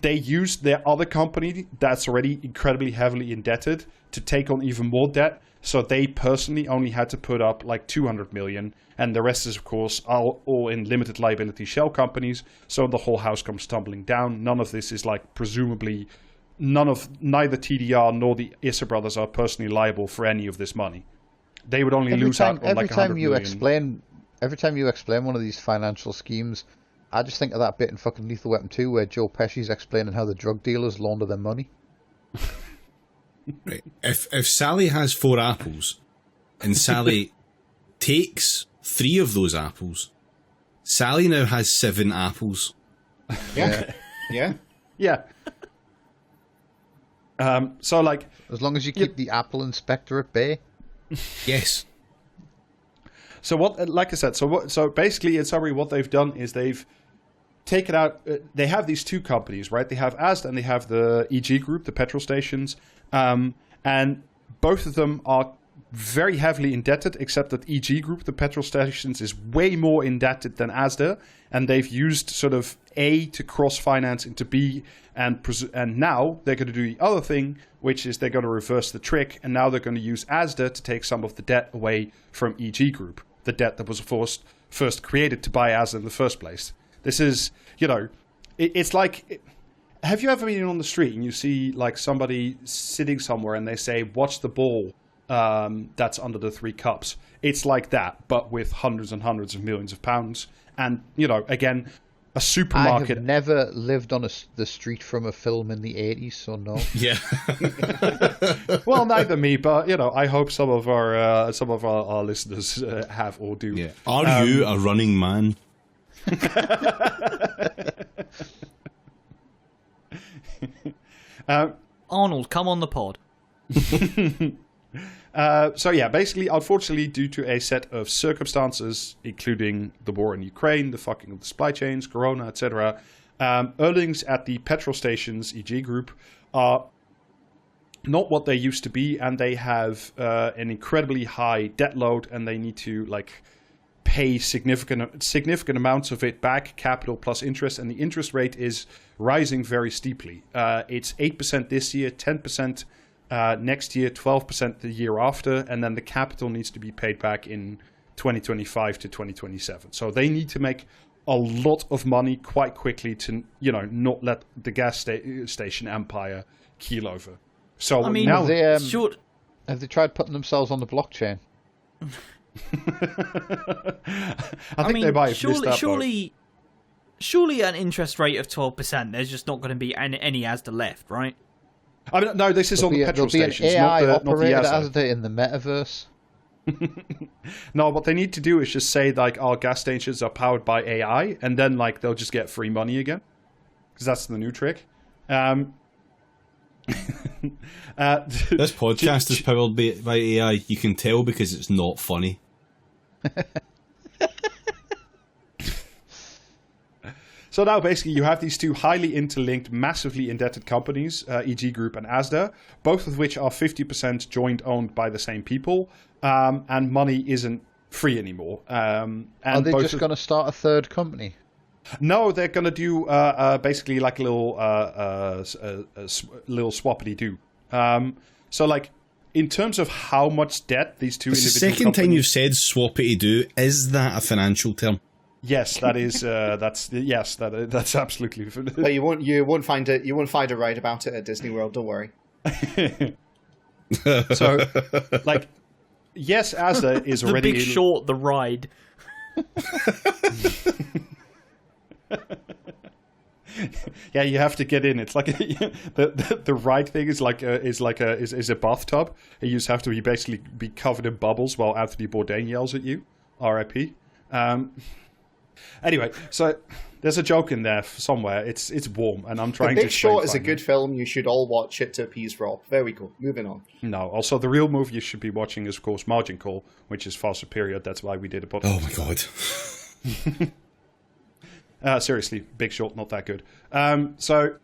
they used their other company that's already incredibly heavily indebted to take on even more debt. So they personally only had to put up 200 million, and the rest is of course all in limited liability shell companies. So the whole house comes tumbling down. None of this is presumably. Neither TDR nor the Issa brothers are personally liable for any of this money. They would only lose out on 100 million. Every time you explain one of these financial schemes, I just think of that bit in fucking Lethal Weapon 2 where Joe Pesci's explaining how the drug dealers launder their money. Right. If Sally has 4 apples and Sally takes 3 of those apples, Sally now has 7 apples. Yeah. Yeah. Yeah. As long as you keep the Apple Inspector at bay. Yes. So what, like I said, so basically in summary, what they've done is they've taken out. They have these 2 companies, right? They have Asda and they have the EG Group, the petrol stations, and both of them are very heavily indebted, except that EG Group, the petrol stations, is way more indebted than Asda, and they've used sort of A to cross-finance into B, and now they're going to do the other thing, which is they're going to reverse the trick, and now they're going to use Asda to take some of the debt away from EG Group, the debt that was first created to buy Asda in the first place. This is, it's like... Have you ever been on the street and you see like somebody sitting somewhere and they say, "Watch the ball that's under the 3 cups"? It's like that, but with hundreds and hundreds of millions of pounds. And, again, a supermarket... I have never lived on the street from a film in the 80s, so no. Yeah. Well, neither me, but, I hope some of our listeners have or do. Yeah. Are you a running man? Arnold, come on the pod. So yeah, basically, unfortunately, due to a set of circumstances, including the war in Ukraine, the fucking of the supply chains, Corona, etc., earnings at the petrol stations, EG Group, are not what they used to be, and they have an incredibly high debt load, and they need to pay significant amounts of it back, capital plus interest, and the interest rate is rising very steeply. It's 8% this year, 10% next year, 12% the year after, and then the capital needs to be paid back in 2025 to 2027. So they need to make a lot of money quite quickly to, not let the gas station empire keel over. So I mean, now have they tried putting themselves on the blockchain? I think they might have missed that boat. Surely an interest rate of 12%, there's just not going to be any Asda left, right? I mean, no, this is on the petrol stations, there'll be an AI not the operated Asda. Asda in the metaverse. No, what they need to do is just say, our gas stations are powered by AI, and then, they'll just get free money again. Because that's the new trick. This podcast is powered by AI. You can tell because it's not funny. So now basically you have these two highly interlinked, massively indebted companies, EG Group and Asda, both of which are 50% joint owned by the same people, and money isn't free anymore. And are they just going to start a third company? No, they're going to do basically like a little swappity-doo. So in terms of how much debt these two It's individual the second time you've said swappity-doo. Is that a financial term? Yes, that is. That's absolutely. But you won't find it. You won't find a ride about it at Disney World. Don't worry. So, yes, Asda is the already Big Short, the ride. Yeah, you have to get in. It's like the ride thing is a bathtub. You just have to basically be covered in bubbles while Anthony Bourdain yells at you. R.I.P. Anyway, so there's a joke in there somewhere. It's warm, and I'm trying to. Big Short is a good film. You should all watch it to appease Rob. There we go. Moving on. No, also the real movie you should be watching is, of course, Margin Call, which is far superior. That's why we did a podcast. Oh my god. Seriously, Big Short, not that good. So,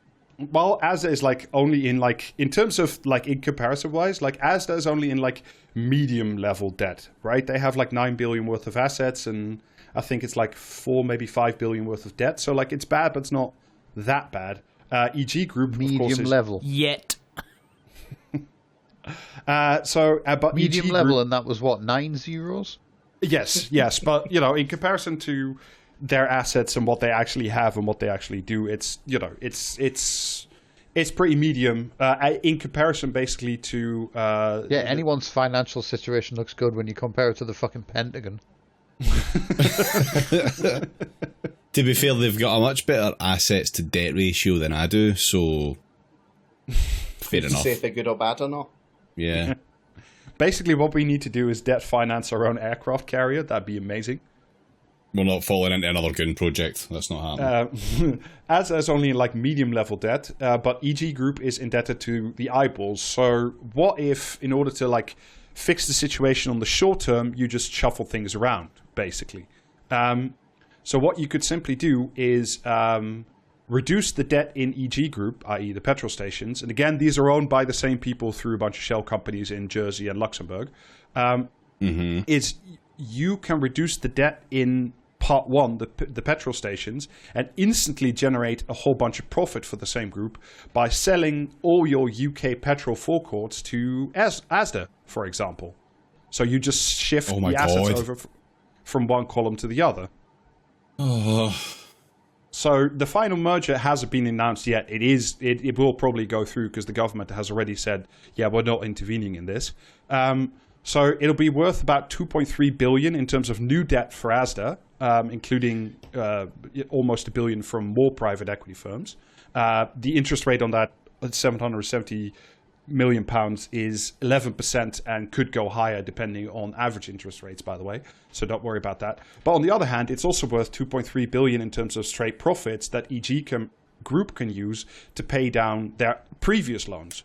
while Asda is only in terms of in comparison wise, Asda is only in medium level debt, right? They have 9 billion worth of assets, and I think it's 4, maybe 5 billion worth of debt. So it's bad, but it's not that bad. EG Group, medium of course, is level Yet. But medium EG level, Group, and that was what, 9 zeros? Yes, but in comparison to their assets and what they actually have and what they actually do, it's pretty medium in comparison, basically to anyone's financial situation looks good when you compare it to the fucking Pentagon. To be fair, they've got a much better assets to debt ratio than I do, so fair enough. Say if they're good or bad or not. Yeah. Basically, what we need to do is debt finance our own aircraft carrier. That'd be amazing. We're not falling into another gun project. That's not happening. As only medium level debt, but EG Group is indebted to the eyeballs. So what if, in order to fix the situation on the short term, you just shuffle things around, basically? So what you could simply do is reduce the debt in EG Group, i.e. the petrol stations, and again, these are owned by the same people through a bunch of shell companies in Jersey and Luxembourg, is you can reduce the debt in part one, the petrol stations, and instantly generate a whole bunch of profit for the same group by selling all your UK petrol forecourts to Asda, for example. So you just shift the assets over from one column to the other. So the final merger hasn't been announced yet. It will probably go through because the government has already said, yeah, we're not intervening in this. So it'll be worth about 2.3 billion in terms of new debt for Asda, including almost $1 billion from more private equity firms. The interest rate on that, £770 million, is 11% and could go higher depending on average interest rates, by the way. So don't worry about that. But on the other hand, it's also worth 2.3 billion in terms of straight profits that EG Group can use to pay down their previous loans.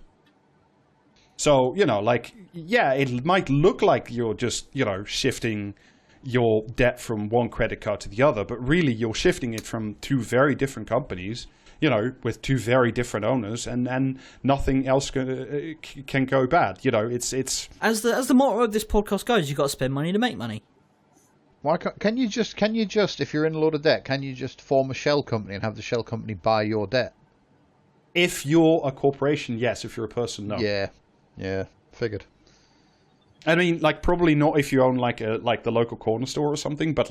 So, it might look like you're just, shifting your debt from one credit card to the other, but really you're shifting it from two very different companies, with two very different owners, and nothing else can go bad. It's as the motto of this podcast goes, you got to spend money to make money. Why can you just if you're in a load of debt, can you just form a shell company and have the shell company buy your debt? If you're a corporation, yes. If you're a person, no. Yeah, figured. I mean, probably not if you own the local corner store or something, but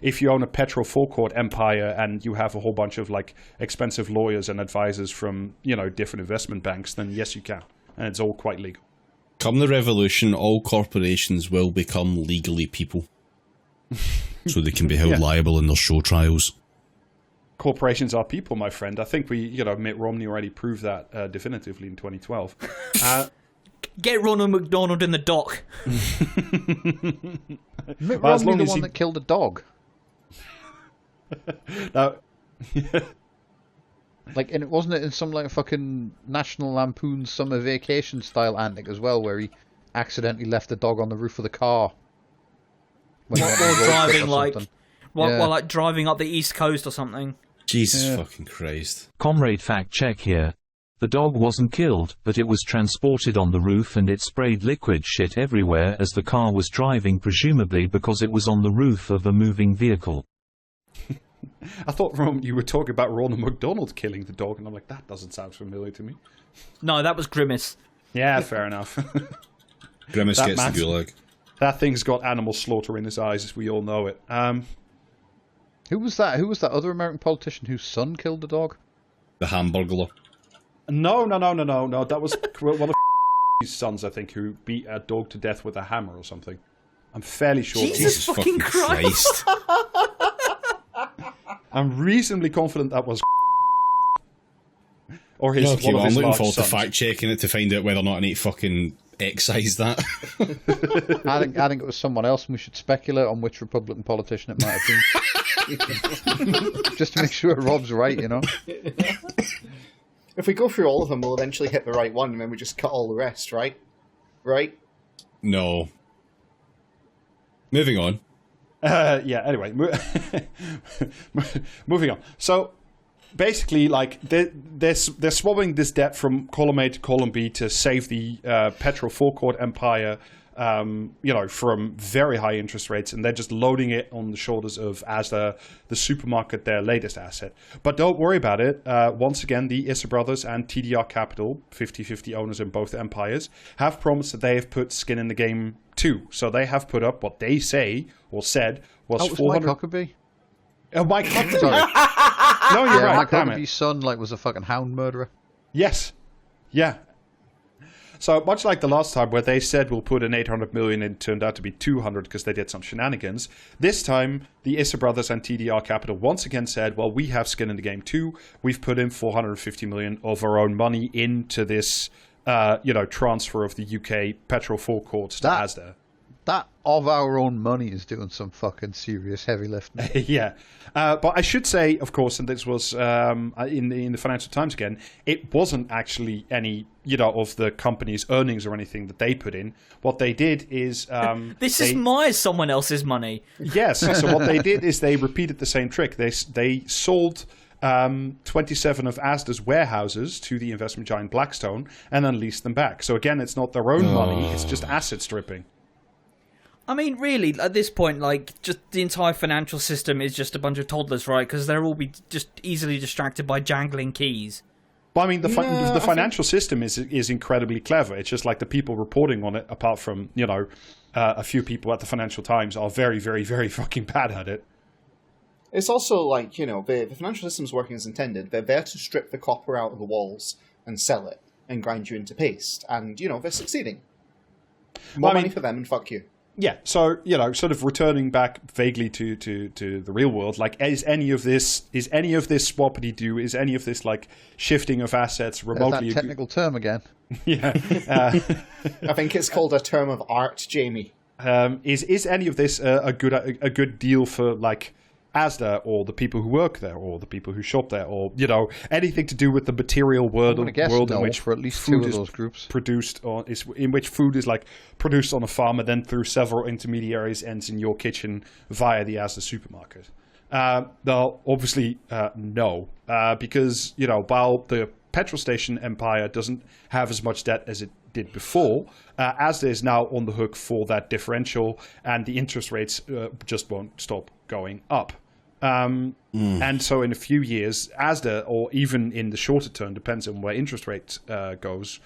if you own a petrol forecourt empire and you have a whole bunch of expensive lawyers and advisors from different investment banks, then yes, you can, and it's all quite legal. Come the revolution, all corporations will become legally people, so they can be held liable in their show trials. Corporations are people, my friend. I think Mitt Romney already proved that definitively in 2012. Get Ronald McDonald in the dock. Mitt Romney, the one that killed a dog. Now, and it wasn't it in some fucking National Lampoon summer vacation style antic as well, where he accidentally left the dog on the roof of the car while driving while driving up the East Coast or something. Jesus fucking Christ. Comrade fact check here. The dog wasn't killed, but it was transported on the roof and it sprayed liquid shit everywhere as the car was driving, presumably because it was on the roof of a moving vehicle. I thought you were talking about Ronald McDonald killing the dog, and I'm like, that doesn't sound familiar to me. No, that was Grimace. Yeah, fair enough. Grimace gets the gulag. That thing's got animal slaughter in his eyes, as we all know it. Who was that? Who was that other American politician whose son killed the dog? The Hamburglar. No. That was one of his sons, I think, who beat a dog to death with a hammer or something. I'm fairly sure. Jesus fucking Christ. I'm reasonably confident that was or his I'm one of his looking large forward to sons. fact checking it to find out whether or not I need to fucking excise that. I think it was someone else, and we should speculate on which Republican politician it might have been. Just to make sure Rob's right, If we go through all of them, we'll eventually hit the right one, and then we just cut all the rest, right? Right? No. Moving on. Anyway, moving on. So basically, they're swapping this debt from column A to column B to save the petrol forecourt empire, from very high interest rates, and they're just loading it on the shoulders of Asda, the supermarket, their latest asset. But don't worry about it. Once again, the Issa brothers and TDR Capital, 50-50 owners in both empires, have promised that they have put skin in the game too. So they have put up what they say or said was 400. Mike Huckabee? Oh, Mike Huckabee. Sorry. No, you're right. Mike Damn Huckabee's son was a fucking hound murderer. Yes. Yeah. So much like the last time where they said we'll put in 800 million and it turned out to be 200 because they did some shenanigans, this time the Issa brothers and TDR Capital once again said, well, we have skin in the game too. We've put in 450 million of our own money into this transfer of the UK petrol forecourts to Asda. That of our own money is doing some fucking serious heavy lifting. Yeah. But I should say, of course, and this was in the Financial Times again, it wasn't actually any, of the company's earnings or anything that they put in. What they did is... this is someone else's money. Yes. So what they did is they repeated the same trick. They sold 27 of Asda's warehouses to the investment giant Blackstone and then leased them back. So again, it's not their own money, it's just asset stripping. I mean, really, at this point, like, just the entire financial system is just a bunch of toddlers, right? Because they'll all be just easily distracted by jangling keys. Well, I mean, the financial system is incredibly clever. It's just like the people reporting on it, apart from, a few people at the Financial Times, are very, very, very fucking bad at it. It's also like, the financial system's working as intended. They're there to strip the copper out of the walls and sell it and grind you into paste. And, they're succeeding. More money for them and fuck you. Yeah, so, sort of returning back vaguely to the real world, like, is any of this swappity-doo, is any of this, like, shifting of assets remotely... There's that technical term again. Yeah. I think it's called a term of art, Jamie. Is any of this a good deal for, like, Asda or the people who work there or the people who shop there or, anything to do with the material world in which for at least food two of is those groups produced in which food is like produced on a farm and then through several intermediaries ends in your kitchen via the Asda supermarket. They'll obviously no, because while the petrol station empire doesn't have as much debt as it did before, Asda is now on the hook for that differential, and the interest rates just won't stop going up. And so in a few years, Asda, or even in the shorter term, depends on where interest rates goes,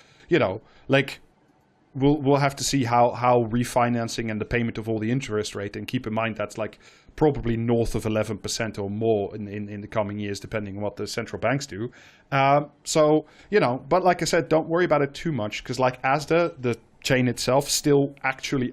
we'll have to see how refinancing and the payment of all the interest rate, and keep in mind that's like probably north of 11% or more in the coming years, depending on what the central banks do. But like I said, don't worry about it too much, because like Asda, the chain itself still actually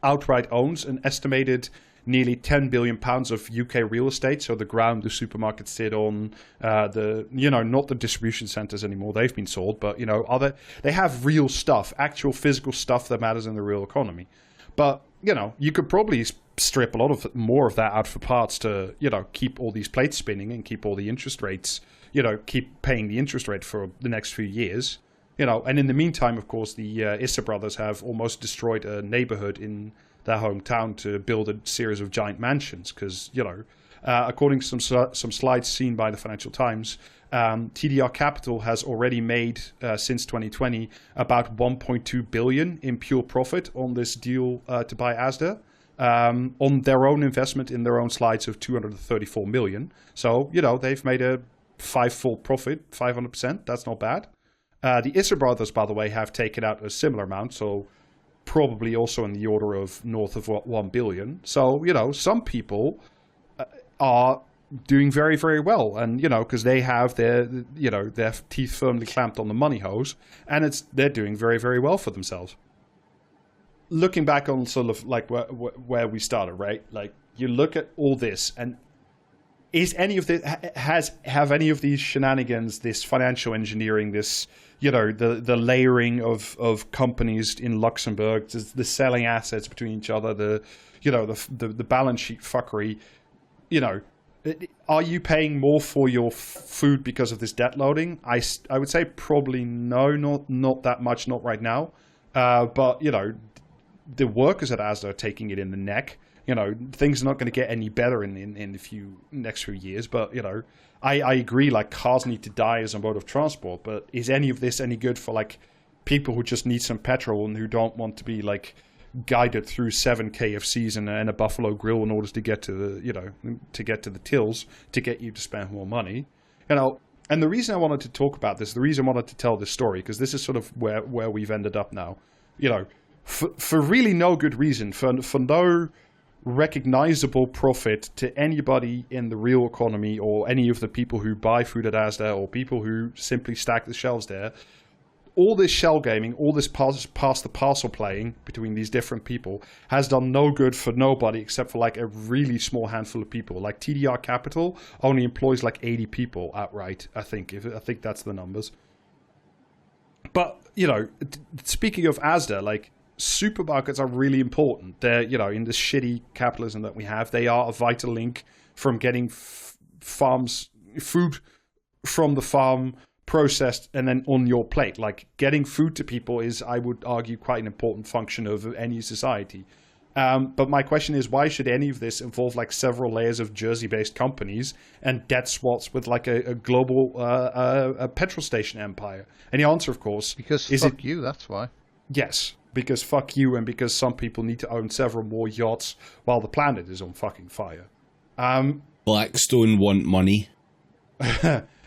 outright owns an estimated nearly £10 billion of UK real estate. So the ground the supermarkets sit on, not the distribution centers anymore. They've been sold, but they have real stuff, actual physical stuff that matters in the real economy. But you could probably strip a lot more of that out for parts to keep all these plates spinning and keep all the interest rates, keep paying the interest rate for the next few years. And in the meantime, of course, the Issa brothers have almost destroyed a neighborhood in their hometown to build a series of giant mansions. Because, according to some slides seen by the Financial Times, TDR Capital has already made, since 2020, about 1.2 billion in pure profit on this deal to buy Asda, on their own investment in their own slides of 234 million. So, they've made a five-fold profit, 500%. That's not bad. The Issa brothers, by the way, have taken out a similar amount, so probably also in the order of north of 1 billion. So, some people are doing very, very well, and because they have their teeth firmly clamped on the money hose, and they're doing very, very well for themselves. Looking back on sort of like where we started, right? Like, you look at all this, and is any of this have any of these shenanigans, this financial engineering, this the layering of companies in Luxembourg, the selling assets between each other, the balance sheet fuckery, are you paying more for your food because of this debt loading? I would say probably no, not that much, not right now. But the workers at Asda are taking it in the neck. Things are not going to get any better in the next few years. But I agree. Like, cars need to die as a mode of transport. But is any of this any good for like people who just need some petrol and who don't want to be like guided through 7 KFCs and a Buffalo Grill in order to get to the tills to get you to spend more money? And the reason I wanted to talk about this, the reason I wanted to tell this story, because this is sort of where we've ended up now. For really no good reason, for no recognizable profit to anybody in the real economy, or any of the people who buy food at Asda, or people who simply stack the shelves there. All this shell gaming, all this pass the parcel playing between these different people has done no good for nobody except for like a really small handful of people. Like TDR Capital only employs like 80 people outright, I think that's the numbers. But, speaking of Asda, like, supermarkets are really important. They're, in this shitty capitalism that we have, they are a vital link from getting food from the farm processed and then on your plate. Like, getting food to people is, I would argue, quite an important function of any society. But my question is, why should any of this involve like several layers of Jersey-based companies and debt swaps with like a global a petrol station empire? And the answer, of course, Because is fuck you, that's why. yes, because fuck you, and because some people need to own several more yachts while the planet is on fucking fire. Blackstone want money.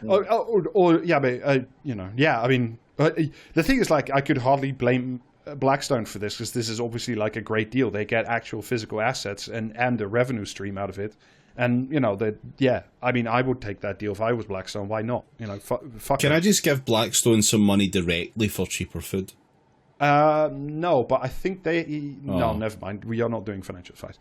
Or yeah, but yeah. I mean, the thing is, like, I could hardly blame Blackstone for this because this is obviously like a great deal. They get actual physical assets and a revenue stream out of it, and I mean, I would take that deal if I was Blackstone. Why not? Fuck. Can I just give Blackstone some money directly for cheaper food? No, but I think no, never mind. We are not doing financial advice.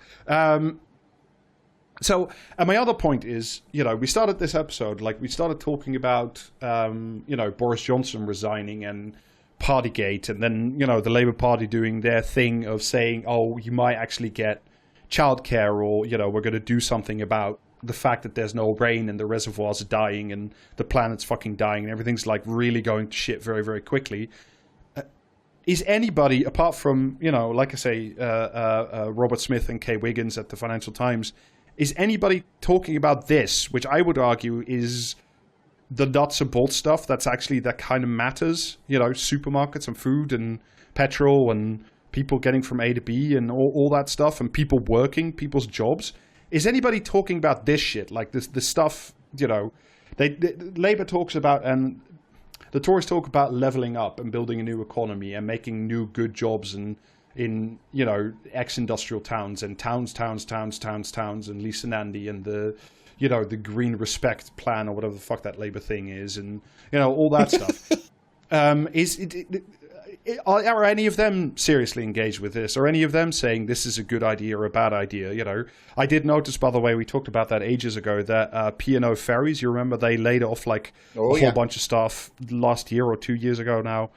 So, and my other point is, we started this episode, like, we started talking about, Boris Johnson resigning and Partygate, and then, the Labour Party doing their thing of saying, oh, you might actually get childcare, or, we're going to do something about the fact that there's no rain and the reservoirs are dying and the planet's fucking dying and everything's, like, really going to shit very, very quickly. Is anybody, apart from, like I say, Robert Smith and Kay Wiggins at the Financial Times, is anybody talking about this, which I would argue is the nuts and bolts stuff that kind of matters, supermarkets and food and petrol and people getting from A to B and all that stuff, and people working, people's jobs. Is anybody talking about this shit? Like the stuff, Labour talks about, and the Tories talk about levelling up and building a new economy and making new good jobs and in ex-industrial towns and towns and Lisa Nandy and the Green Respect Plan or whatever the fuck that Labour thing is, and all that stuff. Are any of them seriously engaged with this? Or any of them saying this is a good idea or a bad idea? I did notice, by the way, we talked about that ages ago, that P&O Ferries, you remember they laid off like a whole bunch of staff last year or 2 years ago now,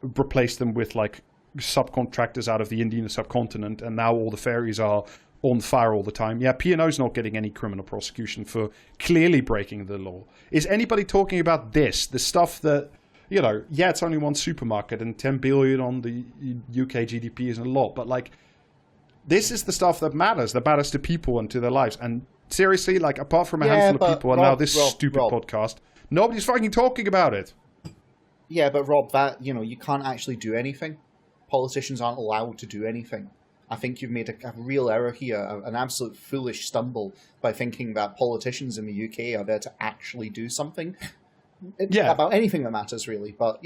replaced them with like subcontractors out of the Indian subcontinent, and now all the ferries are on fire all the time. Yeah, P&O's not getting any criminal prosecution for clearly breaking the law. Is anybody talking about this? The stuff that, it's only one supermarket and 10 billion on the UK GDP isn't a lot, but like, this is the stuff that matters to people and to their lives. And seriously, like, apart from a handful of people and now this stupid podcast, nobody's fucking talking about it. Yeah, but Rob, that, you can't actually do anything. Politicians aren't allowed to do anything. I think you've made a real error here, an absolute foolish stumble by thinking that politicians in the UK are there to actually do something about anything that matters, really. But,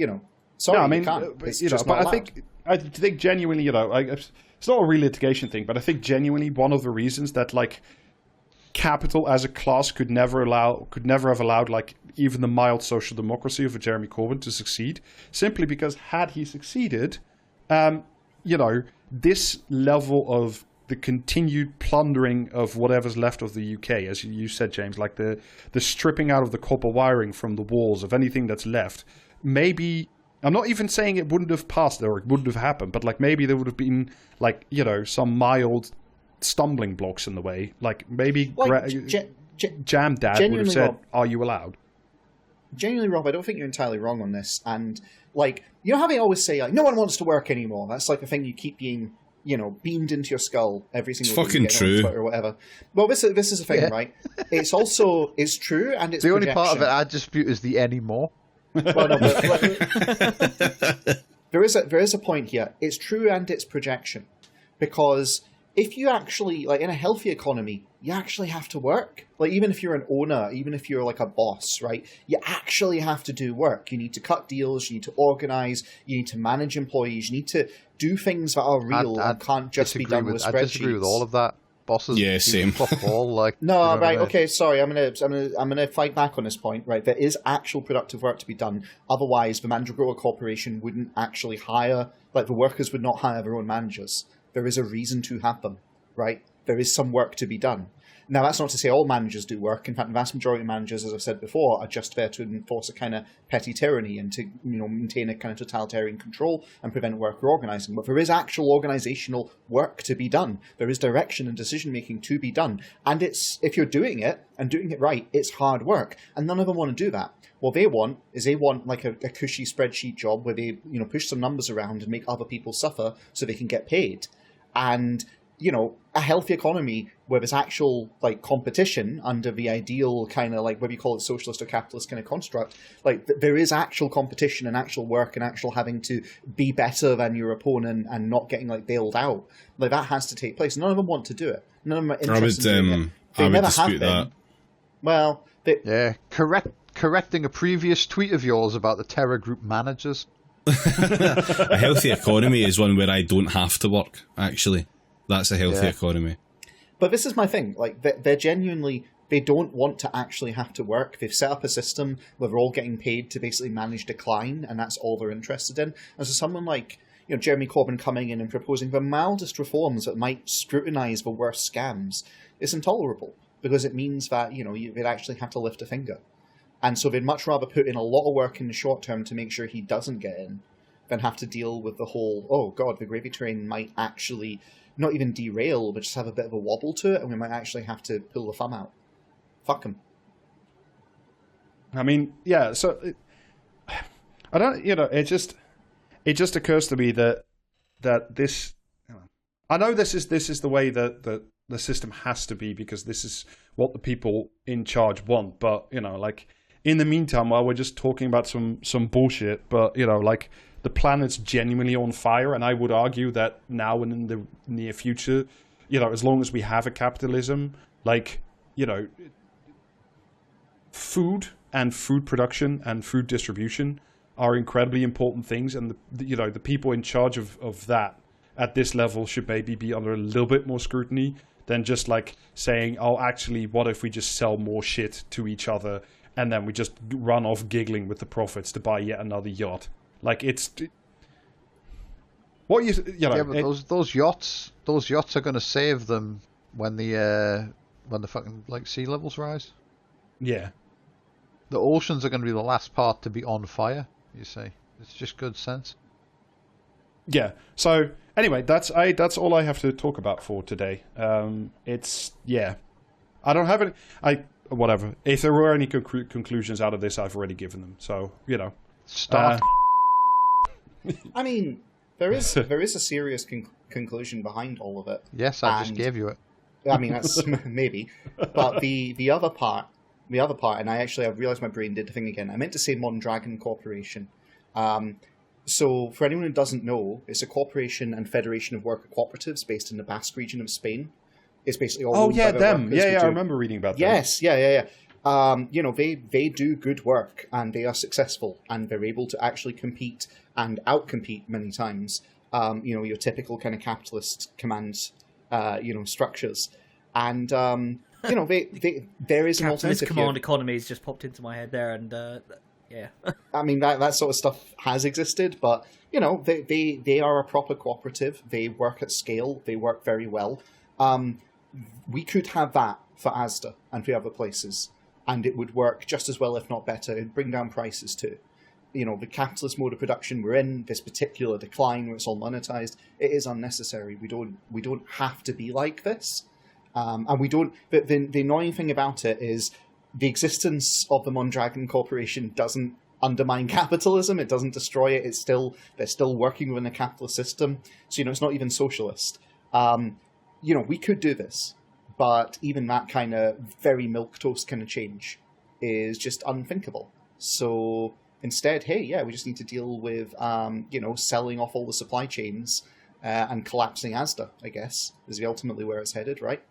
sorry, no, I mean, you can't. It's just not allowed. I think genuinely, it's not a real litigation thing, but I think genuinely one of the reasons that, like, capital as a class could never have allowed, like, even the mild social democracy of a Jeremy Corbyn to succeed, simply because had he succeeded, this level of the continued plundering of whatever's left of the UK, as you said, James, like the stripping out of the copper wiring from the walls of anything that's left, maybe, I'm not even saying it wouldn't have passed or it wouldn't have happened, but like maybe there would have been like, some mild stumbling blocks in the way. Like maybe Jam Dad would have said, Rob, are you allowed? Genuinely, Rob, I don't think you're entirely wrong on this. And like, how they always say, like, no one wants to work anymore. That's like a thing you keep being, beamed into your skull every single day. It's fucking true. Or whatever. Well, this is a thing, right? It's true, and it's the projection. only part of it I dispute is the anymore. Well, no, but there is a point here. It's true and it's projection, because if you actually, like, in a healthy economy, you actually have to work. Like, even if you're an owner, even if you're like a boss, right? You actually have to do work. You need to cut deals. You need to organize. You need to manage employees. You need to do things that are real and can't just be done with spreadsheets. I disagree with all of that. Bosses, yeah, same. Football, like, no, right? Okay, sorry. I'm gonna fight back on this point. Right, there is actual productive work to be done. Otherwise, the Mandragora Corporation wouldn't actually hire. Like, the workers would not hire their own managers. There is a reason to have them, right? There is some work to be done. Now, that's not to say all managers do work. In fact, the vast majority of managers, as I've said before, are just there to enforce a kind of petty tyranny and to, maintain a kind of totalitarian control and prevent worker organising. But there is actual organisational work to be done. There is direction and decision-making to be done. And if you're doing it and doing it right, it's hard work. And none of them want to do that. What they want like a cushy spreadsheet job where they, push some numbers around and make other people suffer so they can get paid. And, you know, a healthy economy where there's actual, like, competition under the ideal kind of, like, whether you call it socialist or capitalist kind of construct, like, there is actual competition and actual work and actual having to be better than your opponent and not getting, like, bailed out. Like, that has to take place. None of them want to do it. None of them are interested in doing it. They never have been. Well, correcting a previous tweet of yours about the terror group managers. A healthy economy is one where I don't have to work, actually. That's a healthy economy. But this is my thing. Like, they're genuinely, they don't want to actually have to work. They've set up a system where they're all getting paid to basically manage decline, and that's all they're interested in. And so someone like, you know, Jeremy Corbyn coming in and proposing the mildest reforms that might scrutinise the worst scams is intolerable, because it means that, you know, they'd actually have to lift a finger. And so they'd much rather put in a lot of work in the short term to make sure he doesn't get in than have to deal with the whole, oh God, the gravy train might actually not even derail, but just have a bit of a wobble to it, and we might actually have to pull the thumb out. Fuck him. I mean, yeah, so I don't, you know, it just occurs to me that this, you know, I know this is the way that the system has to be, because this is what the people in charge want, but, you know, like, in the meantime, while we're just talking about some bullshit, but, you know, like, the planet's genuinely on fire, and I would argue that now and in the near future, you know, as long as we have a capitalism, like, you know, food and food production and food distribution are incredibly important things, and you know, the people in charge of that at this level should maybe be under a little bit more scrutiny than just like saying, oh, actually, what if we just sell more shit to each other and then we just run off giggling with the profits to buy yet another yacht? Like, it's what you know. Yeah, but those yachts are going to save them when the fucking, like, sea levels rise. Yeah, the oceans are going to be the last part to be on fire. You see, it's just good sense. Yeah. So anyway, that's all I have to talk about for today. It's I don't have any. Whatever. If there were any conclusions out of this, I've already given them. So, you know, stop. I mean, there is a serious conclusion behind all of it. Yes, I just gave you it. I mean, that's maybe, but the other part, and I realised my brain did the thing again. I meant to say Mondragon Corporation. So, for anyone who doesn't know, it's a corporation and federation of worker cooperatives based in the Basque region of Spain. It's basically all. Oh yeah, them. Yeah, I remember reading about them. Yes, yeah. You know, they do good work, and they are successful, and they're able to actually compete and outcompete many times. You know, your typical kind of capitalist command, you know, structures, and you know, there is an alternative. Command economies just popped into my head there, and yeah. I mean, that sort of stuff has existed, but you know, they are a proper cooperative. They work at scale. They work very well. We could have that for Asda and for other places, and it would work just as well, if not better. It'd bring down prices too. You know, the capitalist mode of production we're in, this particular decline where it's all monetized, it is unnecessary. We don't have to be like this, and we don't. But the annoying thing about it is the existence of the Mondragon Corporation doesn't undermine capitalism. It doesn't destroy it. They're still working within a capitalist system. So, you know, it's not even socialist. You know, we could do this, but even that kind of very milquetoast kind of change is just unthinkable. So instead, hey, yeah, we just need to deal with, you know, selling off all the supply chains and collapsing Asda, I guess, is ultimately where it's headed, right?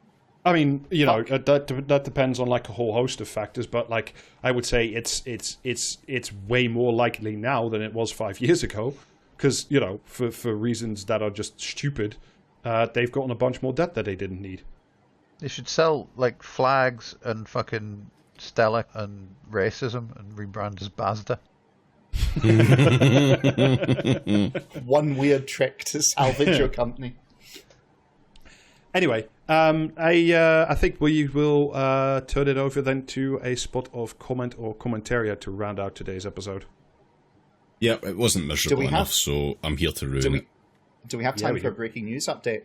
I mean, you know, that depends on like a whole host of factors, but like I would say it's way more likely now than it was 5 years ago, because, you know, for reasons that are just stupid. They've gotten a bunch more debt that they didn't need. They should sell, like, flags and fucking Stella and racism and rebrand as Basda. One weird trick to salvage your company. Anyway, I think we will turn it over then to a spot of comment or commentaria to round out today's episode. Yeah, it wasn't miserable enough, so I'm here to ruin it. Do we have time for a breaking news update?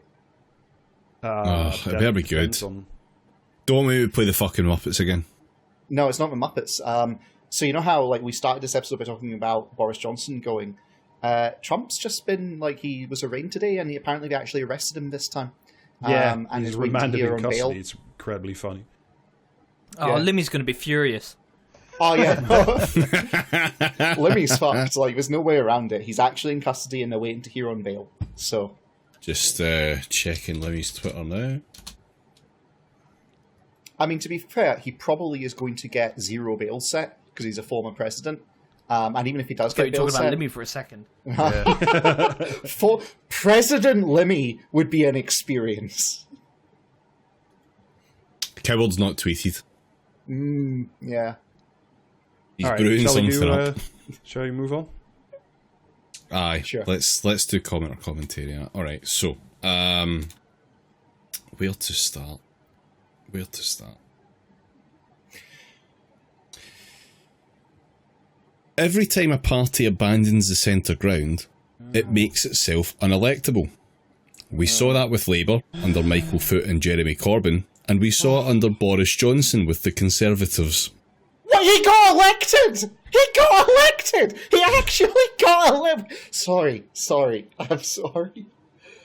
It better be good. Don't make me play the fucking Muppets again. No, it's not the Muppets. So you know how, like, we started this episode by talking about Boris Johnson going, Trump's just been, like, he was arraigned today, and apparently they actually arrested him this time. Yeah, and he's is waiting to remanded hear in on custody. bail. It's incredibly funny. Oh, Yeah. Limmy's going to be furious. Oh, yeah. Limmy's fucked. Like, there's no way around it. He's actually in custody, and they're waiting to hear on bail. So... Just checking Limmy's Twitter now. I mean, to be fair, he probably is going to get 0 bail set, because he's a former president. And even if he does Can get we bail talk about set... Limmy for a second? For President Limmy would be an experience. Coward's not tweeted. Yeah. He's All right, brewing shall we something up. Shall we move on? Aye, Sure. Let's do comment or commentary. All right, so where to start? Every time a party abandons the centre ground, it makes itself unelectable. We saw that with Labour under Michael Foot and Jeremy Corbyn, and we saw it under Boris Johnson with the Conservatives. What? He got elected! He got elected! He actually got elected! Sorry. I'm sorry.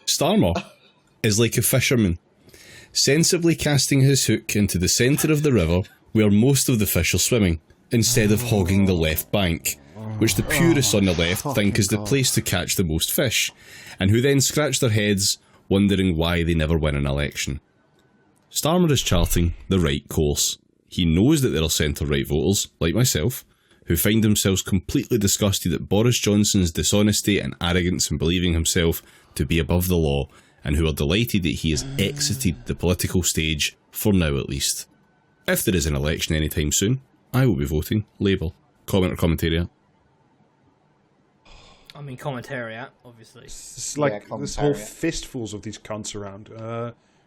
Starmer is like a fisherman, sensibly casting his hook into the centre of the river where most of the fish are swimming, instead of hogging the left bank, which the purists on the left think is the place to catch the most fish, and who then scratch their heads wondering why they never win an election. Starmer is charting the right course. He knows that there are centre-right voters, like myself, who find themselves completely disgusted at Boris Johnson's dishonesty and arrogance in believing himself to be above the law, and who are delighted that he has exited the political stage, for now at least. If there is an election anytime soon, I will be voting Labour. Comment or commentary? I mean, commentariat, obviously. It's like Yeah, this whole commentariat. fistfuls of these cunts around.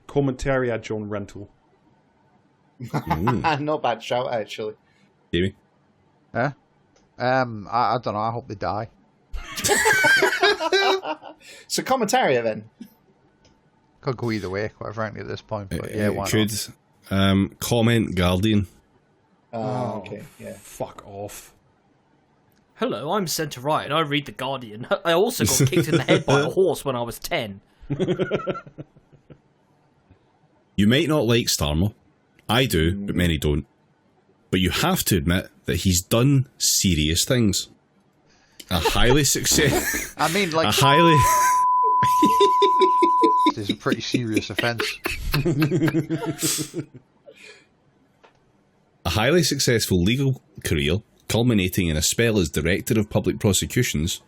Commentary at John Rental. Not bad shout, actually. Jamie? Yeah. I don't know. I hope they die. So, commentary then. Could go either way, quite frankly, at this point. But yeah, why could. Comment Guardian. Okay, yeah. Fuck off. Hello, I'm centre-right. I read The Guardian. I also got kicked in the head by a horse when I was 10. You might not like Starmer. I do, but many don't. But you have to admit that he's done serious things. A highly success. I mean, like, A highly. this is a pretty serious offence. A highly successful legal career, culminating in a spell as Director of Public Prosecutions,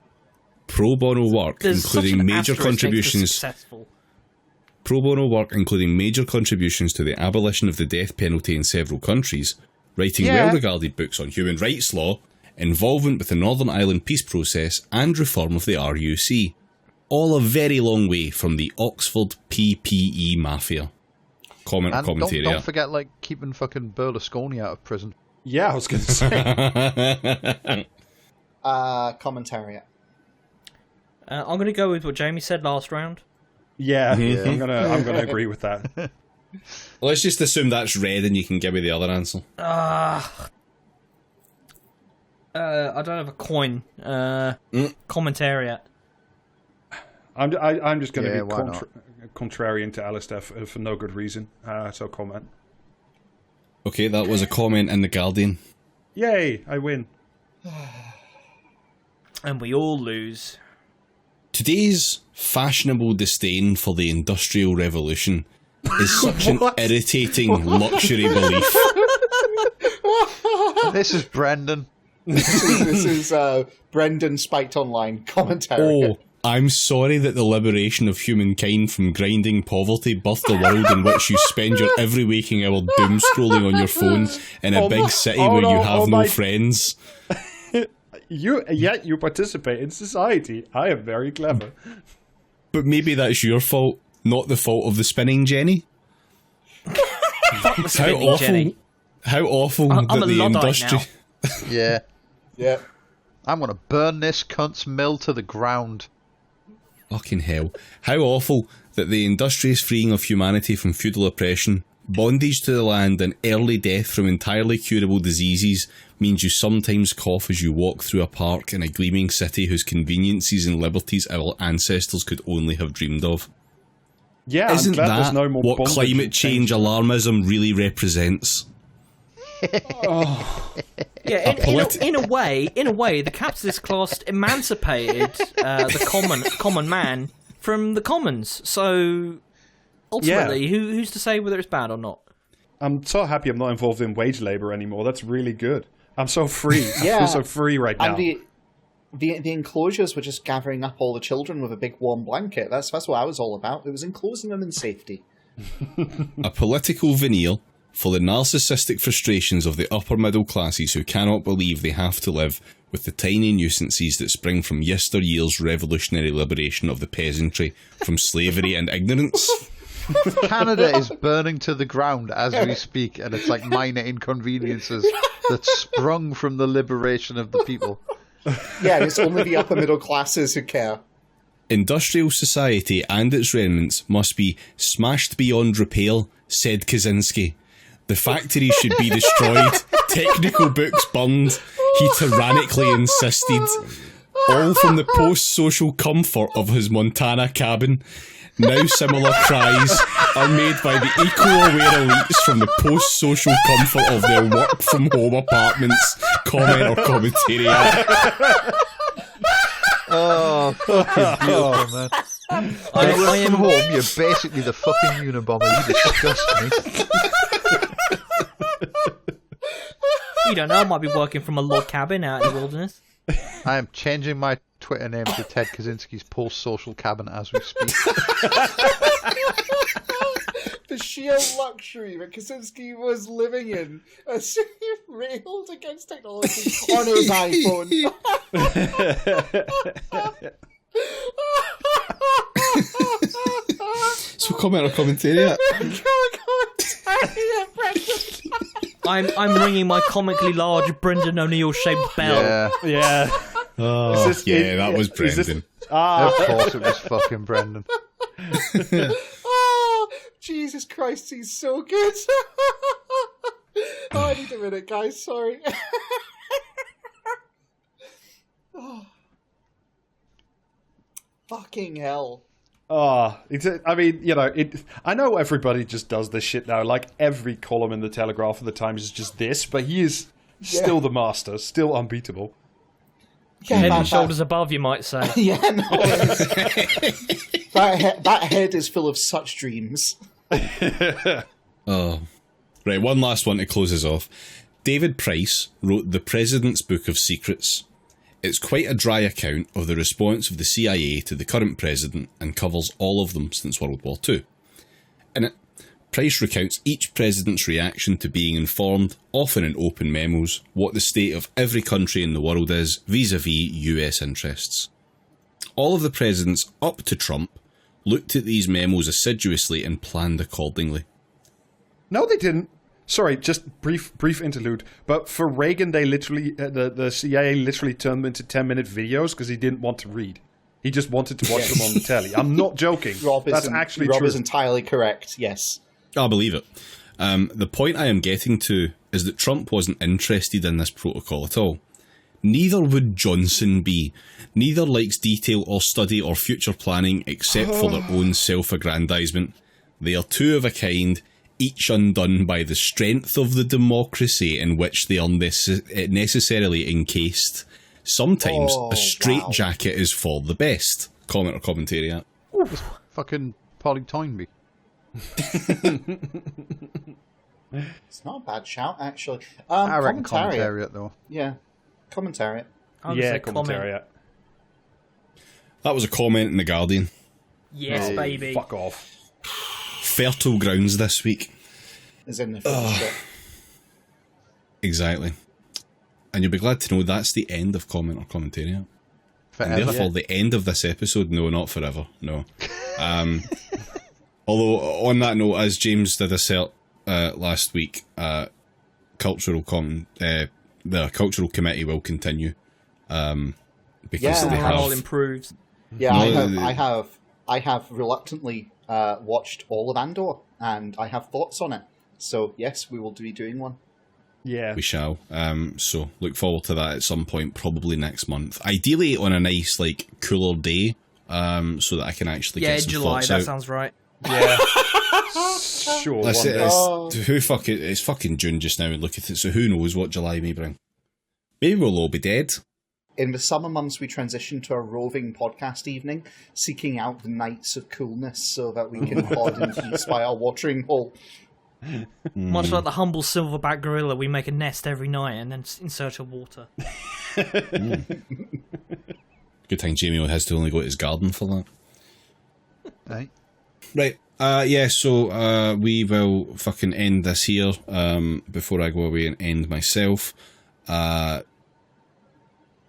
pro bono work, There's such including an major asterisk next to contributions. successful. Pro bono work, including major contributions to the abolition of the death penalty in several countries, writing well-regarded books on human rights law, involvement with the Northern Ireland peace process, and reform of the RUC. All a very long way from the Oxford PPE mafia. Comment or And commentary. don't forget, like, keeping fucking Berlusconi out of prison. Yeah, I was going to say. Commentary. I'm going to go with what Jamie said last round. Yeah, I'm gonna agree with that. Let's just assume that's red and you can give me the other answer. I don't have a coin. Commentariat. I'm just going to Yeah, be why not? contrarian to Alistair for no good reason. So comment. Okay, that was a comment in The Guardian. Yay, I win. And we all lose. Today's fashionable disdain for the Industrial Revolution is such an irritating luxury belief. This is Brendan. This is Brendan Spiked Online commentary. Oh, I'm sorry that the liberation of humankind from grinding poverty birthed a world in which you spend your every waking hour doom scrolling on your phone in a big city where you have no friends. Yet you participate in society. I am very clever. But maybe that's your fault, not the fault of the spinning Jenny. Fuck the spinning awful. Jenny. How awful I'm that a the Luddite industry... now. Yeah. Yeah. I'm going to burn this cunt's mill to the ground. Fucking hell. How awful that the industrious freeing of humanity from feudal oppression Bondage to the land and early death from entirely curable diseases means you sometimes cough as you walk through a park in a gleaming city whose conveniences and liberties our ancestors could only have dreamed of. Yeah, Isn't I'm glad that there's no more what bondage climate and change alarmism really represents? Yeah, in a way, the capitalist class emancipated the common man from the commons. So ultimately, who's to say whether it's bad or not? I'm so happy I'm not involved in wage labor anymore. That's really good. I'm so free. Yeah. I feel so free right now. And the enclosures were just gathering up all the children with a big warm blanket. That's what I was all about. It was enclosing them in safety. A political veneer for the narcissistic frustrations of the upper middle classes who cannot believe they have to live with the tiny nuisances that spring from yesteryear's revolutionary liberation of the peasantry from slavery and ignorance. Canada is burning to the ground as we speak, and it's like minor inconveniences that sprung from the liberation of the people. Yeah, it's only the upper middle classes who care. Industrial society and its remnants must be smashed beyond repair, said Kaczynski. The factories should be destroyed, technical books burned, he tyrannically insisted. All from the post-social comfort of his Montana cabin. Now similar cries are made by the eco-aware elites from the post-social comfort of their work-from-home apartments. Comment or commentariat. Oh, fucking beautiful, man. I am home, you're basically the fucking Unabomber. You disgust me. You don't know, I might be working from a log cabin out in the wilderness. I am changing my Twitter name to Ted Kaczynski's post-social cabin as we speak. The sheer luxury that Kaczynski was living in as he railed against technology on his iPhone. So comment or commentariat. I'm ringing my comically large Brendan O'Neill shaped bell. Yeah. Oh, that was Brendan. Of course it was fucking Brendan. Oh, Jesus Christ, he's so good. Oh, I need a minute, guys, sorry. Oh. Fucking hell. I mean, I know everybody just does this shit now. Like, every column in the Telegraph and the Times is just this, but he is still the master, still unbeatable. Yeah, Head and shoulders above, you might say. Yeah, no. That head is full of such dreams. Oh. Right, one last one to close us off. David Price wrote The President's Book of Secrets. It's quite a dry account of the response of the CIA to the current president and covers all of them since World War II. In it, Price recounts each president's reaction to being informed, often in open memos, what the state of every country in the world is vis-à-vis US interests. All of the presidents up to Trump looked at these memos assiduously and planned accordingly. No, they didn't. Sorry, just brief interlude. But for Reagan, they literally, the CIA literally turned them into 10-minute videos because he didn't want to read. He just wanted to watch them on the telly. I'm not joking. Rob is entirely correct, yes. I believe it. The point I am getting to is that Trump wasn't interested in this protocol at all. Neither would Johnson be. Neither likes detail or study or future planning except for their own self-aggrandizement. They are two of a kind, each undone by the strength of the democracy in which they are necessarily encased. Sometimes a straitjacket is for the best. Comment or commentariat. Fucking Polly Toynbee. It's not a bad shout, actually. I reckon commentariat, though. Yeah, commentariat. Yeah, commentariat. That was a comment in The Guardian. Yes, baby. Fuck off. Fertile grounds this week. Is in the shit. Exactly. And you'll be glad to know that's the end of comment or commentariat. Forever. And therefore the end of this episode. No, not forever. No. Although, on that note, as James did assert last week, the cultural committee will continue because they have morale improves. Yeah, I have reluctantly watched all of Andor, and I have thoughts on it. So yes, we will be doing one. Yeah. We shall. So look forward to that at some point, probably next month. Ideally on a nice, like, cooler day, so that I can actually get some July. thoughts That out. sounds right. Yeah. Sure. That's one it. day. It's fucking June just now, and look at it. So who knows what July may bring? Maybe we'll all be dead. In the summer months, we transition to a roving podcast evening, seeking out the nights of coolness so that we can pod in peace by our watering hole. Much like the humble silverback gorilla, we make a nest every night and then in search of water. Good thing Jamie has to only go to his garden for that. Right. Right. So we will fucking end this here before I go away and end myself.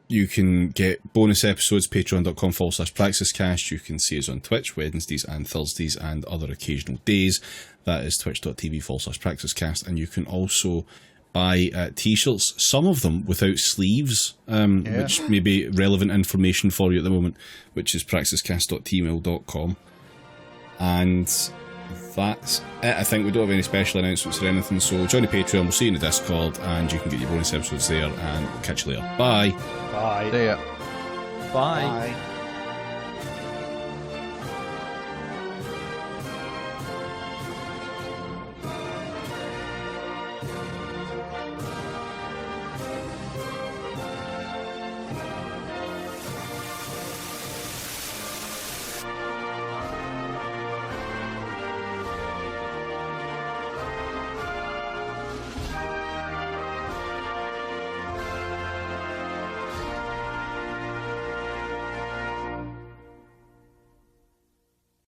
You can get bonus episodes, patreon.com/praxiscast. You can see us on Twitch, Wednesdays and Thursdays and other occasional days. That is twitch.tv/praxiscast. And you can also buy t-shirts, some of them without sleeves, which may be relevant information for you at the moment, which is praxiscast.tmail.com. And that's it. I think we don't have any special announcements or anything, so join the Patreon, we'll see you in the Discord, and you can get your bonus episodes there, and we'll catch you later. Bye! Bye. See ya. Bye. Bye.